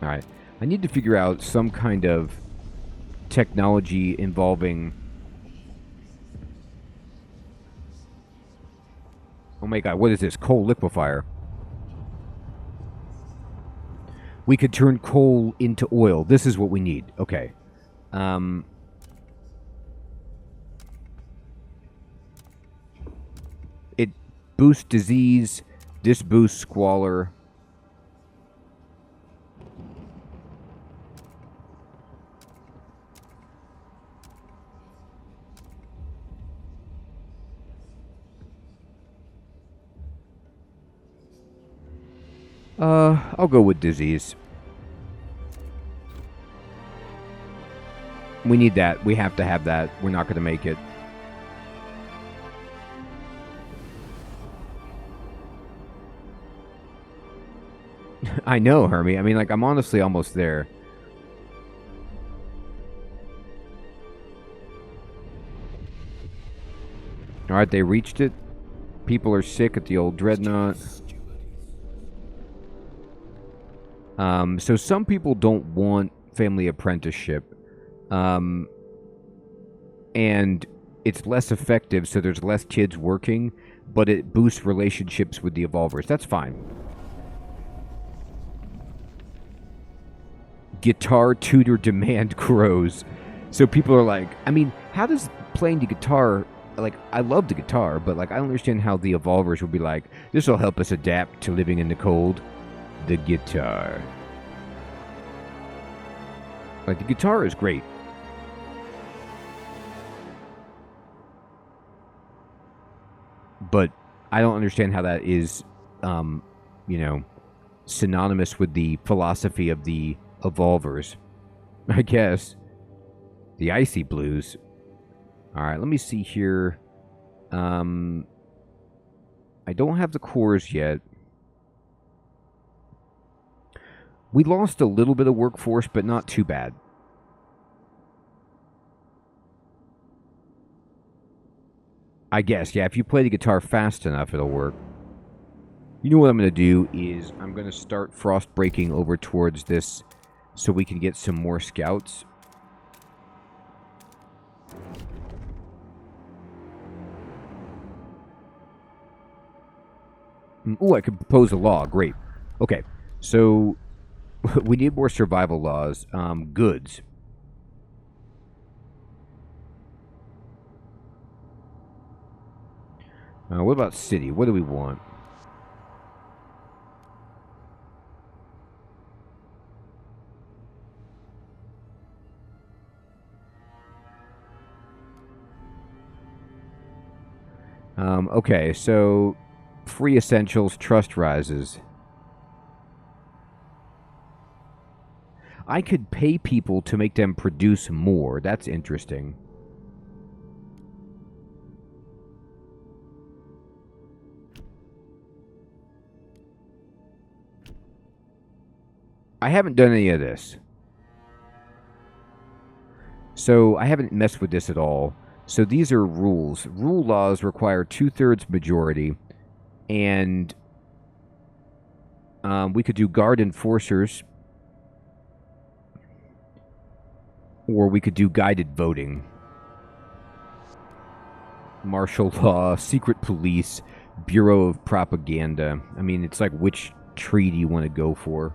Alright, I need to figure out some kind of technology involving... Oh my god, what is this? Coal liquefier. We could turn coal into oil. This is what we need. Okay. It boosts disease. This boosts squalor. I'll go with disease. We need that. We have to have that. We're not going to make it. I know, Hermie. I mean, like, I'm honestly almost there. Alright, they reached it. People are sick at the old dreadnought. So some people don't want family apprenticeship. And it's less effective, so there's less kids working, but it boosts relationships with the evolvers. That's fine. Guitar tutor demand grows. So people are like, I mean, how does playing the guitar, like, I love the guitar, but, like, I don't understand how the evolvers would be like, this will help us adapt to living in the cold. The guitar. Like, the guitar is great. But I don't understand how that is, you know, synonymous with the philosophy of the evolvers. I guess. The Icy Blues. Alright, let me see here. I don't have the cores yet. We lost a little bit of workforce, but not too bad. I guess, yeah, if you play the guitar fast enough, it'll work. You know what I'm going to do is I'm going to start frost breaking over towards this so we can get some more scouts. Oh, I could propose a law. Great. Okay, so we need more survival laws. Goods. What about city? What do we want? Okay, so free essentials, trust rises. I could pay people to make them produce more. That's interesting. I haven't done any of this. So I haven't messed with this at all. So these are rules. Rule laws require 2/3 majority. And we could do guard enforcers. Or we could do guided voting. Martial law, secret police, Bureau of Propaganda. I mean, it's like, which tree do you want to go for?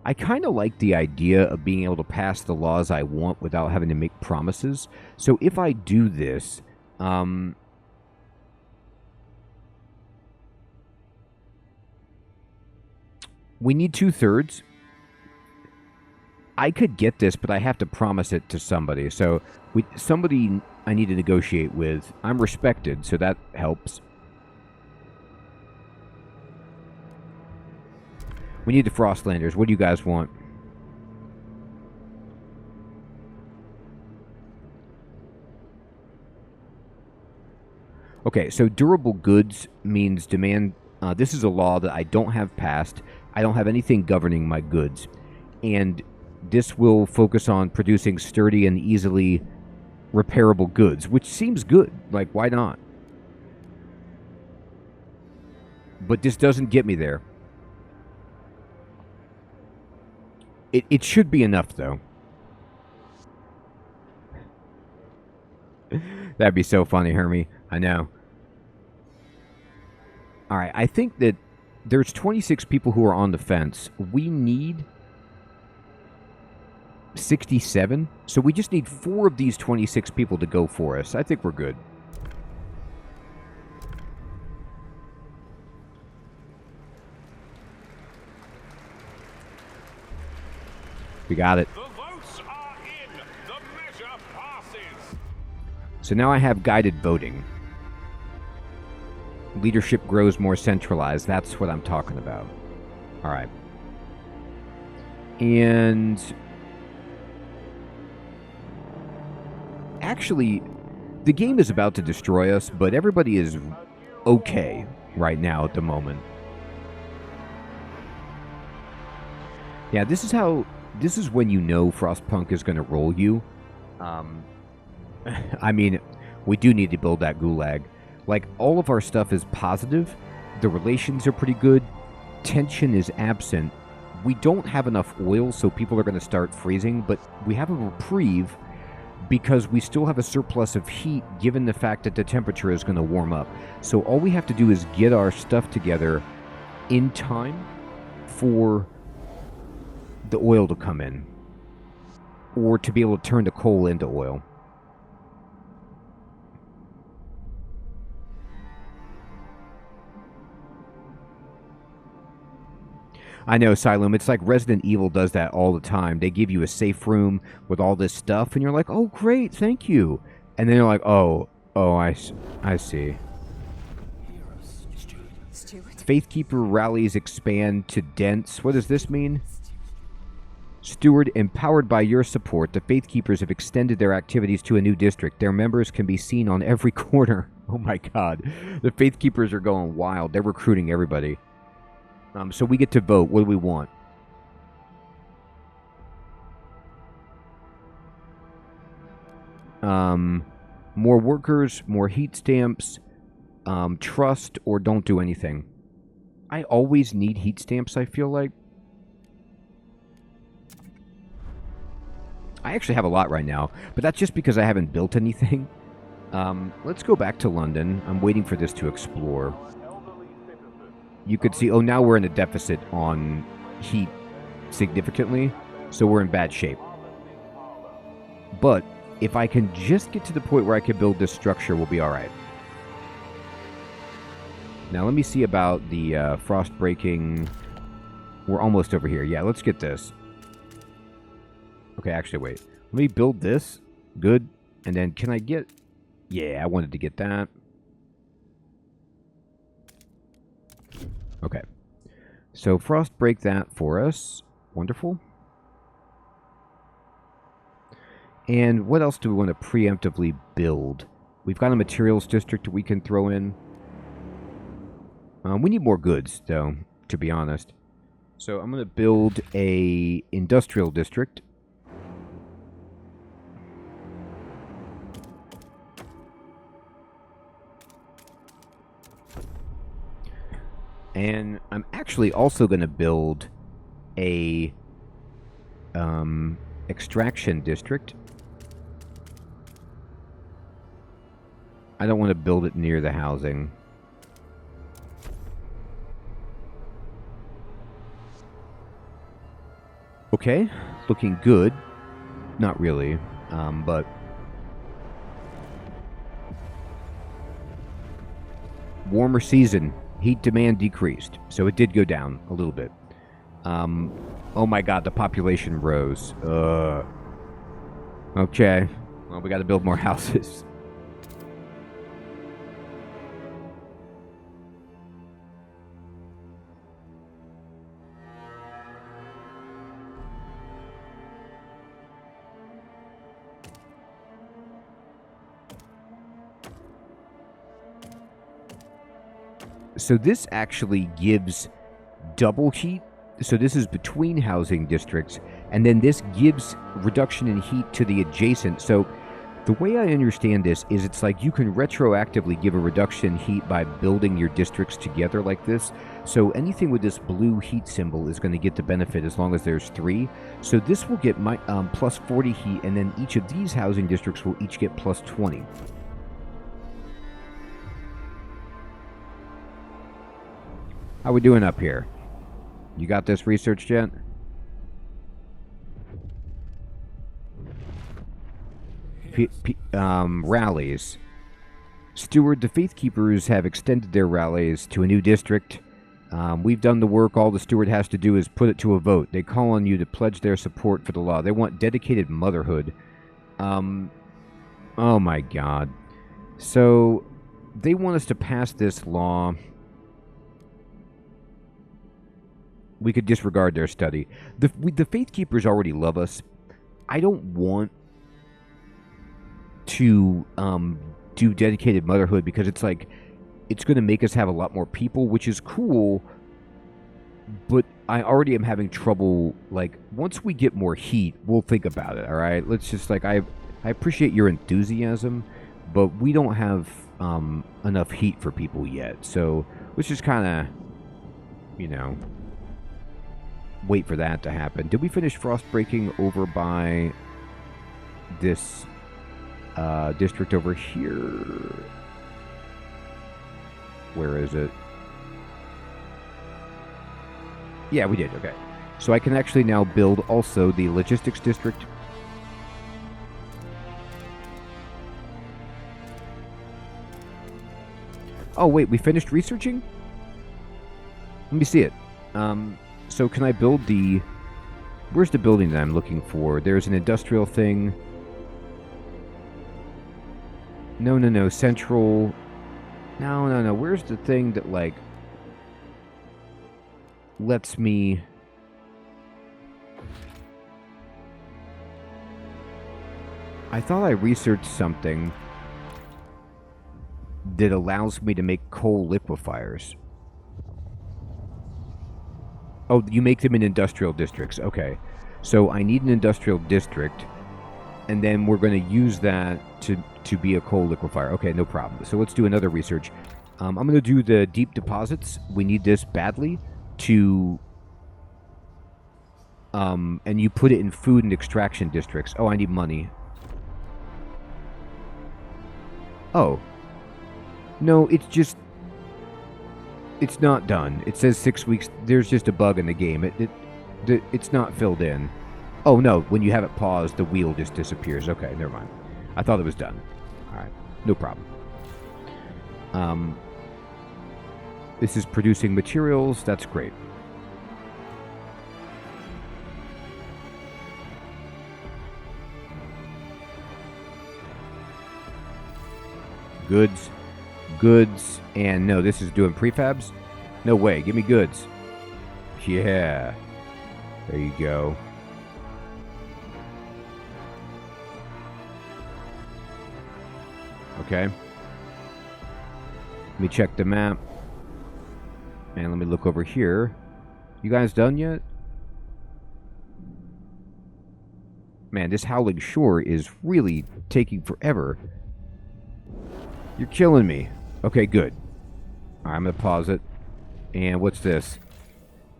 I kind of like the idea of being able to pass the laws I want without having to make promises. So if I do this, we need 2/3. I could get this, but I have to promise it to somebody. So somebody I need to negotiate with. I'm respected, so that helps. We need the Frostlanders. What do you guys want? Okay, so durable goods means demand. This is a law that I don't have passed. I don't have anything governing my goods. And this will focus on producing sturdy and easily repairable goods, which seems good. Like, why not? But this doesn't get me there. It should be enough, though. That'd be so funny, Hermie. I know. Alright, I think that there's 26 people who are on the fence. We need 67. So we just need 4 of these 26 people to go for us. I think we're good. We got it. The votes are in. The measure passes. So now I have guided voting. Leadership grows more centralized. That's what I'm talking about. All right. And actually, the game is about to destroy us, but everybody is okay right now at the moment. Yeah, this is when you know Frostpunk is going to roll you. I mean, we do need to build that gulag. Like, all of our stuff is positive. The relations are pretty good. Tension is absent. We don't have enough oil, so people are going to start freezing, but we have a reprieve because we still have a surplus of heat given the fact that the temperature is going to warm up. So all we have to do is get our stuff together in time for the oil to come in, or to be able to turn the coal into oil. I know, Silum, it's like Resident Evil does that all the time. They give you a safe room with all this stuff, and you're like, oh, great, thank you. And then you're like, oh, I see. Faithkeeper rallies expand to dense. What does this mean? Steward, empowered by your support, the Faithkeepers have extended their activities to a new district. Their members can be seen on every corner. Oh my god. The Faithkeepers are going wild. They're recruiting everybody. So we get to vote. What do we want? More workers, more heat stamps, trust, or don't do anything. I always need heat stamps, I feel like. I actually have a lot right now, but that's just because I haven't built anything. Let's go back to London. I'm waiting for this to explore. You could see, oh, now we're in a deficit on heat significantly, so we're in bad shape. But if I can just get to the point where I can build this structure, we'll be all right. Now let me see about the frost breaking. We're almost over here. Yeah, let's get this. Okay, actually, wait. Let me build this. Good. And then can I get... Yeah, I wanted to get that. Okay. So frost break that for us. Wonderful. And what else do we want to preemptively build? We've got a materials district we can throw in. We need more goods, though, to be honest. So I'm going to build a industrial district. And I'm actually also going to build a extraction district. I don't want to build it near the housing. Okay, looking good. Not really, but... Warmer season. Heat demand decreased, so it did go down a little bit. Oh my god, the population rose. Okay. Well, we gotta build more houses. So this actually gives double heat. So this is between housing districts, and then this gives reduction in heat to the adjacent. So the way I understand this is it's like you can retroactively give a reduction in heat by building your districts together like this. So anything with this blue heat symbol is going to get the benefit as long as there's 3. So this will get my plus 40 heat, and then each of these housing districts will each get plus 20. How we doing up here? You got this researched yet? Rallies. Steward, the Faithkeepers have extended their rallies to a new district. We've done the work. All the steward has to do is put it to a vote. They call on you to pledge their support for the law. They want dedicated motherhood. Oh my god. So, they want us to pass this law. We could disregard their study. The Faithkeepers already love us. I don't want to do dedicated motherhood because it's like it's going to make us have a lot more people, which is cool. But I already am having trouble. Like once we get more heat, we'll think about it. All right, let's just like I appreciate your enthusiasm, but we don't have enough heat for people yet. So let's just kind of, you know, wait for that to happen. Did we finish frost breaking over by this district over here. Where is it? Yeah, we did. Okay. So I can actually now build also the logistics district. Oh, wait, we finished researching? Let me see it. So can I build the... Where's the building that I'm looking for? There's an industrial thing. No. Central... No. Where's the thing that, like... lets me... I thought I researched something that allows me to make coal liquefiers. Oh, you make them in industrial districts. Okay. So I need an industrial district, and then we're going to use that to be a coal liquefier. Okay, no problem. So let's do another research. I'm going to do the deep deposits. We need this badly to... and you put it in food and extraction districts. Oh, I need money. Oh. No, it's just... It's not done. It says 6 weeks. There's just a bug in the game. It's not filled in. Oh, no. When you have it paused, the wheel just disappears. Okay, never mind. I thought it was done. All right. No problem. This is producing materials. That's great. Goods, and no, this is doing prefabs? No way, give me goods. Yeah. There you go. Okay. Let me check the map. And let me look over here. You guys done yet? Man, this Howling Shore is really taking forever. You're killing me. Okay, good. All right, I'm going to pause it. And what's this?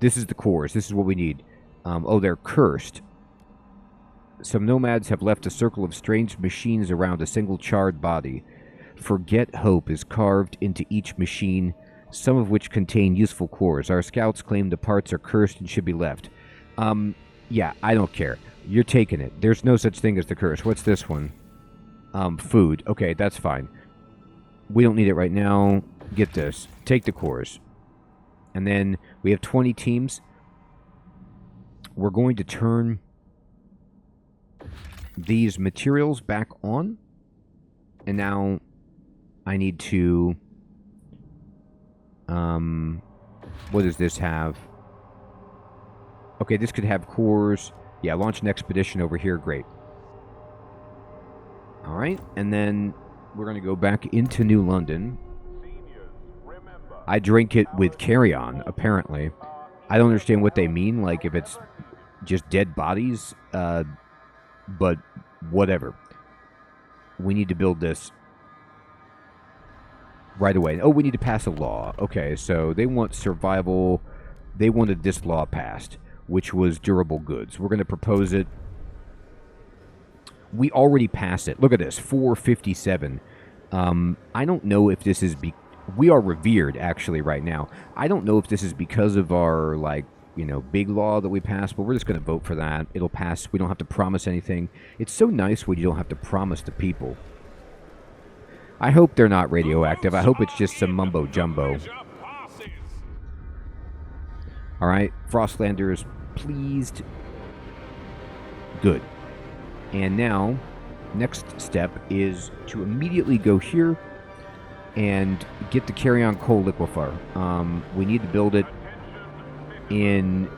This is the cores. This is what we need. Oh, they're cursed. Some nomads have left a circle of strange machines around a single charred body. Forget hope is carved into each machine, some of which contain useful cores. Our scouts claim the parts are cursed and should be left. Yeah, I don't care. You're taking it. There's no such thing as the curse. What's this one? Food. Okay, that's fine. We don't need it right now. Get this. Take the cores. And then we have 20 teams. We're going to turn these materials back on. And now I need to... what does this have? Okay, this could have cores. Yeah, launch an expedition over here. Great. Alright, and then... we're going to go back into New London. I drink it with carry-on, apparently. I don't understand what they mean, like if it's just dead bodies, but whatever. We need to build this right away. Oh, we need to pass a law. Okay, so they want survival. They wanted this law passed, which was durable goods. We're going to propose it. We already passed it. Look at this, 457. I don't know if this is... we are revered, actually, right now. I don't know if this is because of our, like, you know, big law that we passed, but we're just going to vote for that. It'll pass. We don't have to promise anything. It's so nice when you don't have to promise to people. I hope they're not radioactive. I hope it's just some mumbo-jumbo. All right, Frostlanders, pleased. Good. And now, next step is to immediately go here and get the carry-on coal liquefier. We need to build it in...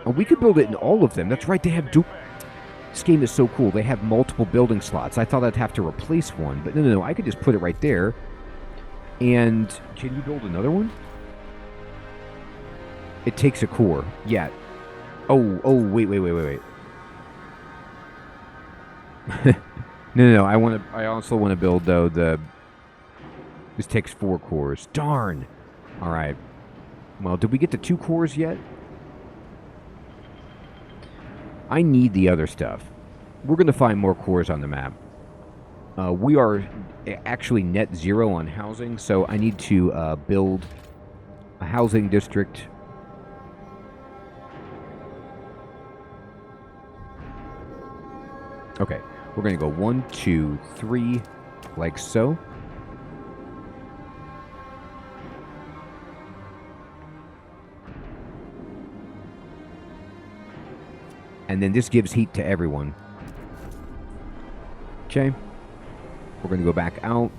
oh, we could build it in all of them. That's right, they have... this game is so cool. They have multiple building slots. I thought I'd have to replace one, but no. I could just put it right there. And can you build another one? It takes a core. Yeah. Oh, wait. No. I also want to build, though, the... this takes 4 cores. Darn! Alright. Well, did we get to 2 cores yet? I need the other stuff. We're going to find more cores on the map. We are actually net zero on housing, so I need to build a housing district. Okay, we're going to go 1, 2, 3, like so. And then this gives heat to everyone. Okay. We're going to go back out.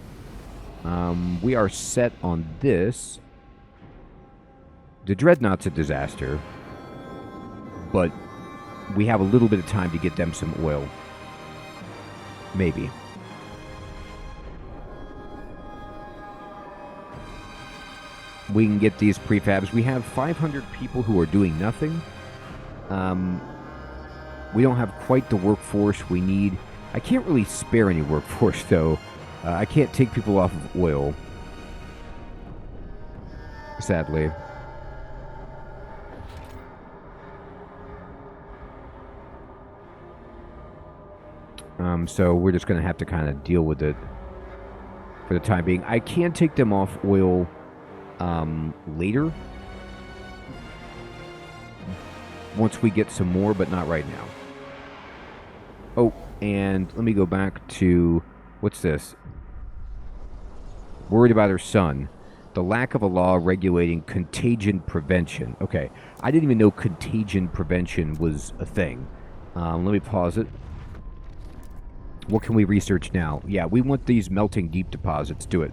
We are set on this. The Dreadnought's a disaster. But we have a little bit of time to get them some oil. Maybe. We can get these prefabs. We have 500 people who are doing nothing. We don't have quite the workforce we need. I can't really spare any workforce, though. I can't take people off of oil. Sadly. So we're just going to have to kind of deal with it for the time being. I can take them off oil later. Once we get some more, but not right now. Oh, and let me go back to... What's this? Worried about her son. The lack of a law regulating contagion prevention. Okay, I didn't even know contagion prevention was a thing. Let me pause it. What can we research now? Yeah, we want these melting deep deposits. Do it.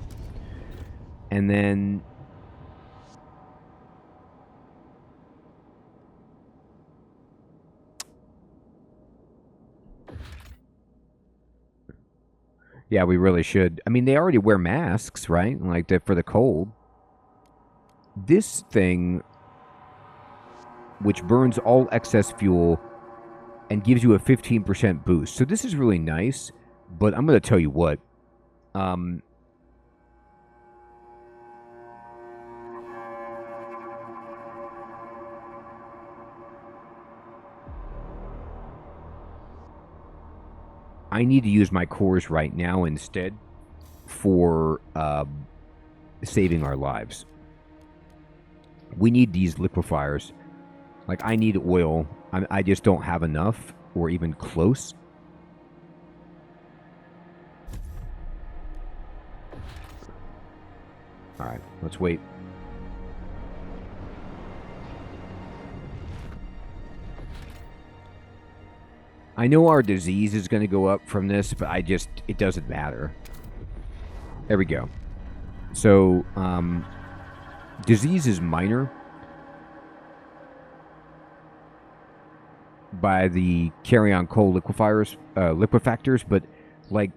And then... Yeah, we really should. I mean, they already wear masks, right? Like, for the cold. This thing, which burns all excess fuel and gives you a 15% boost. So this is really nice, but I'm going to tell you what. I need to use my cores right now instead for saving our lives. We need these liquefiers. Like, I need oil. I just don't have enough or even close. All right, let's wait. I know our disease is going to go up from this, but it doesn't matter. There we go. So, disease is minor by the carry-on coal liquefactors, but, like,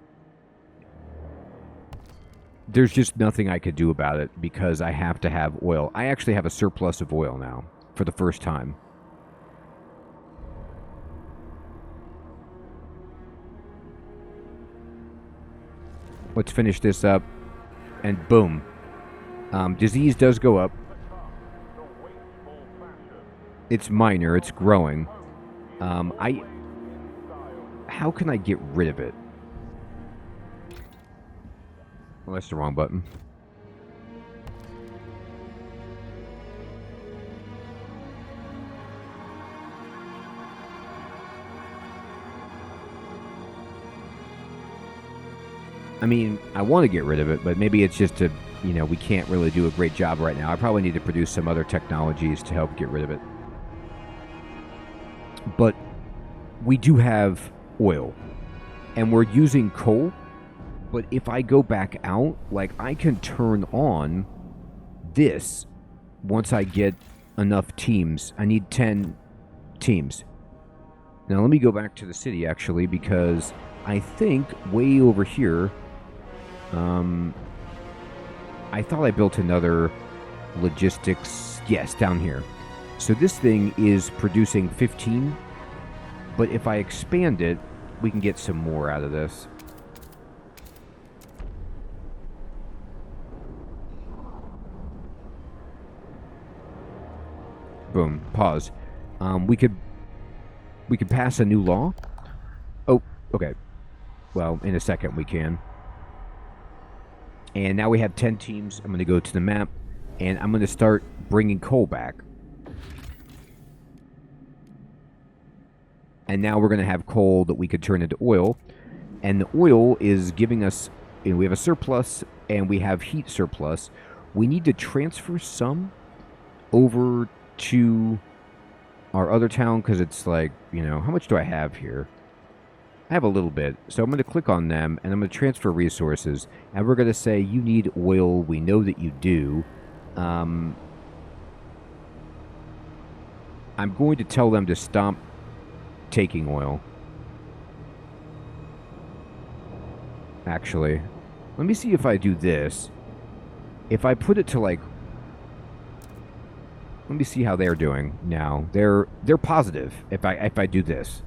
there's just nothing I could do about it because I have to have oil. I actually have a surplus of oil now for the first time. Let's finish this up. And boom. Disease does go up. It's minor. It's growing. How can I get rid of it? Well, that's the wrong button. I mean, I want to get rid of it, but maybe it's just we can't really do a great job right now. I probably need to produce some other technologies to help get rid of it. But we do have oil, and we're using coal. But if I go back out, like, I can turn on this once I get enough teams. I need 10 teams. Now, let me go back to the city, actually, because I think way over here... I thought I built another logistics... Yes, down here. So this thing is producing 15, but if I expand it, we can get some more out of this. Boom. Pause. We could pass a new law. Oh, okay. Well, in a second we can. And now we have 10 teams. I'm going to go to the map, and I'm going to start bringing coal back. And now we're going to have coal that we could turn into oil. And the oil is giving us, you know, we have a surplus and we have heat surplus. We need to transfer some over to our other town because it's like, you know, how much do I have here? I have a little bit. So I'm going to click on them and I'm going to transfer resources. And we're going to say, you need oil. We know that you do. I'm going to tell them to stop taking oil. Actually, let me see if I do this. If I put it to like, let me see how they're doing now. They're positive if I do this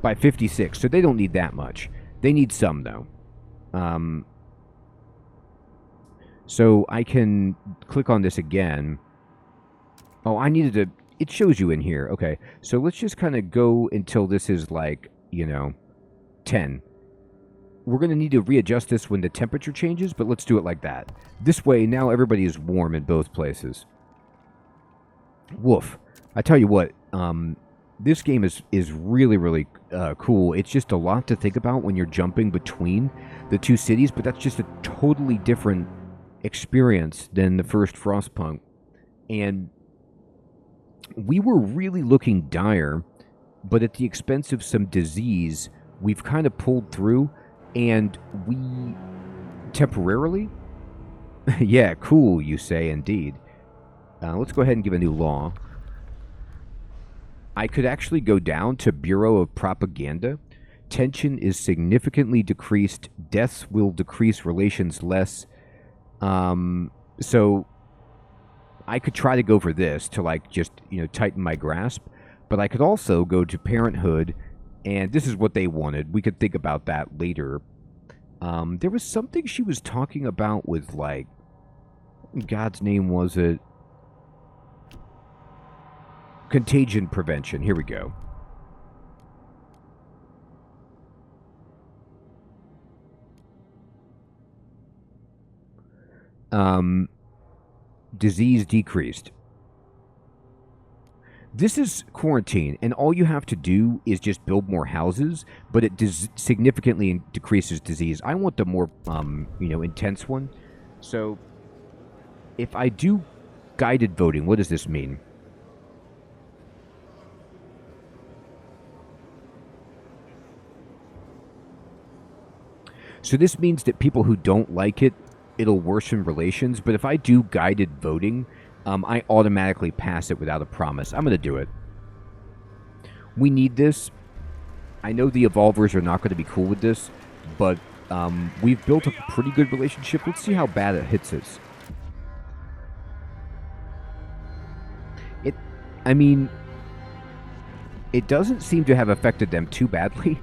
by 56, so they don't need that much. They need some though. So I can click on this again. Oh, I needed to. It shows you in here. Okay, so let's just kind of go until this is like, you know, 10. We're going to need to readjust this when the temperature changes, but let's do it like that. This way, now everybody is warm in both places. Woof. I tell you what, this game is really, really cool. It's just a lot to think about when you're jumping between the two cities, but that's just a totally different experience than the first Frostpunk. And we were really looking dire, but at the expense of some disease, we've kind of pulled through, and we temporarily... yeah, cool, you say, indeed. Let's go ahead and give a new law. I could actually go down to Bureau of Propaganda. Tension is significantly decreased. Deaths will decrease relations less. So I could try to go for this to like just, you know, tighten my grasp. But I could also go to Parenthood, and this is what they wanted. We could think about that later. There was something she was talking about with like, what in God's name was it? Contagion prevention. Here we go. Disease decreased. This is quarantine, and all you have to do is just build more houses, but it significantly decreases disease. I want the more, you know, intense one. So, if I do guided voting, what does this mean? So this means that people who don't like it, it'll worsen relations. But if I do guided voting, I automatically pass it without a promise. I'm going to do it. We need this. I know the Evolvers are not going to be cool with this, but we've built up a pretty good relationship. Let's see how bad it hits us. I mean, it doesn't seem to have affected them too badly.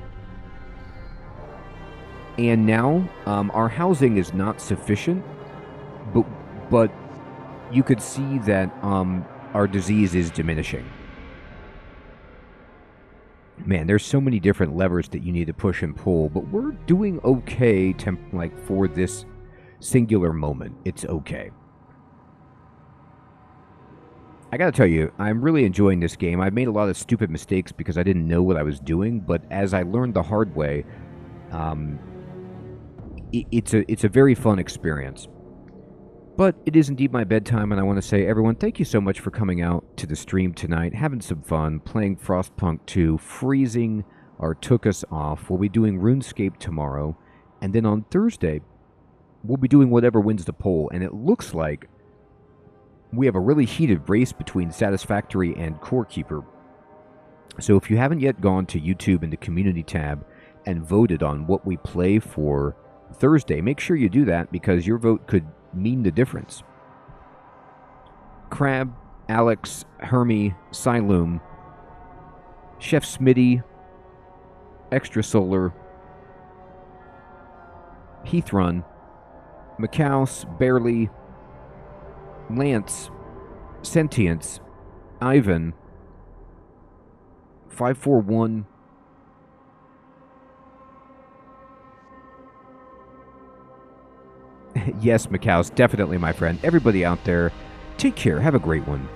And now, our housing is not sufficient, but you could see that our disease is diminishing. Man, there's so many different levers that you need to push and pull, but we're doing okay like for this singular moment. It's okay. I gotta tell you, I'm really enjoying this game. I've made a lot of stupid mistakes because I didn't know what I was doing, but as I learned the hard way, it's a very fun experience. But it is indeed my bedtime, and I want to say, everyone, thank you so much for coming out to the stream tonight, having some fun, playing Frostpunk 2, freezing or took us off. We'll be doing RuneScape tomorrow, and then on Thursday, we'll be doing whatever wins the poll, and it looks like we have a really heated race between Satisfactory and Core Keeper. So if you haven't yet gone to YouTube in the Community tab and voted on what we play for Thursday, make sure you do that, because your vote could mean the difference. Crab, Alex, Hermie, Siloom, Chef Smitty, Extra Solar, Heathrun, Macaus, Barely, Lance, Sentience, Ivan, 541, Yes, Macaus, definitely, my friend. Everybody out there, take care. Have a great one.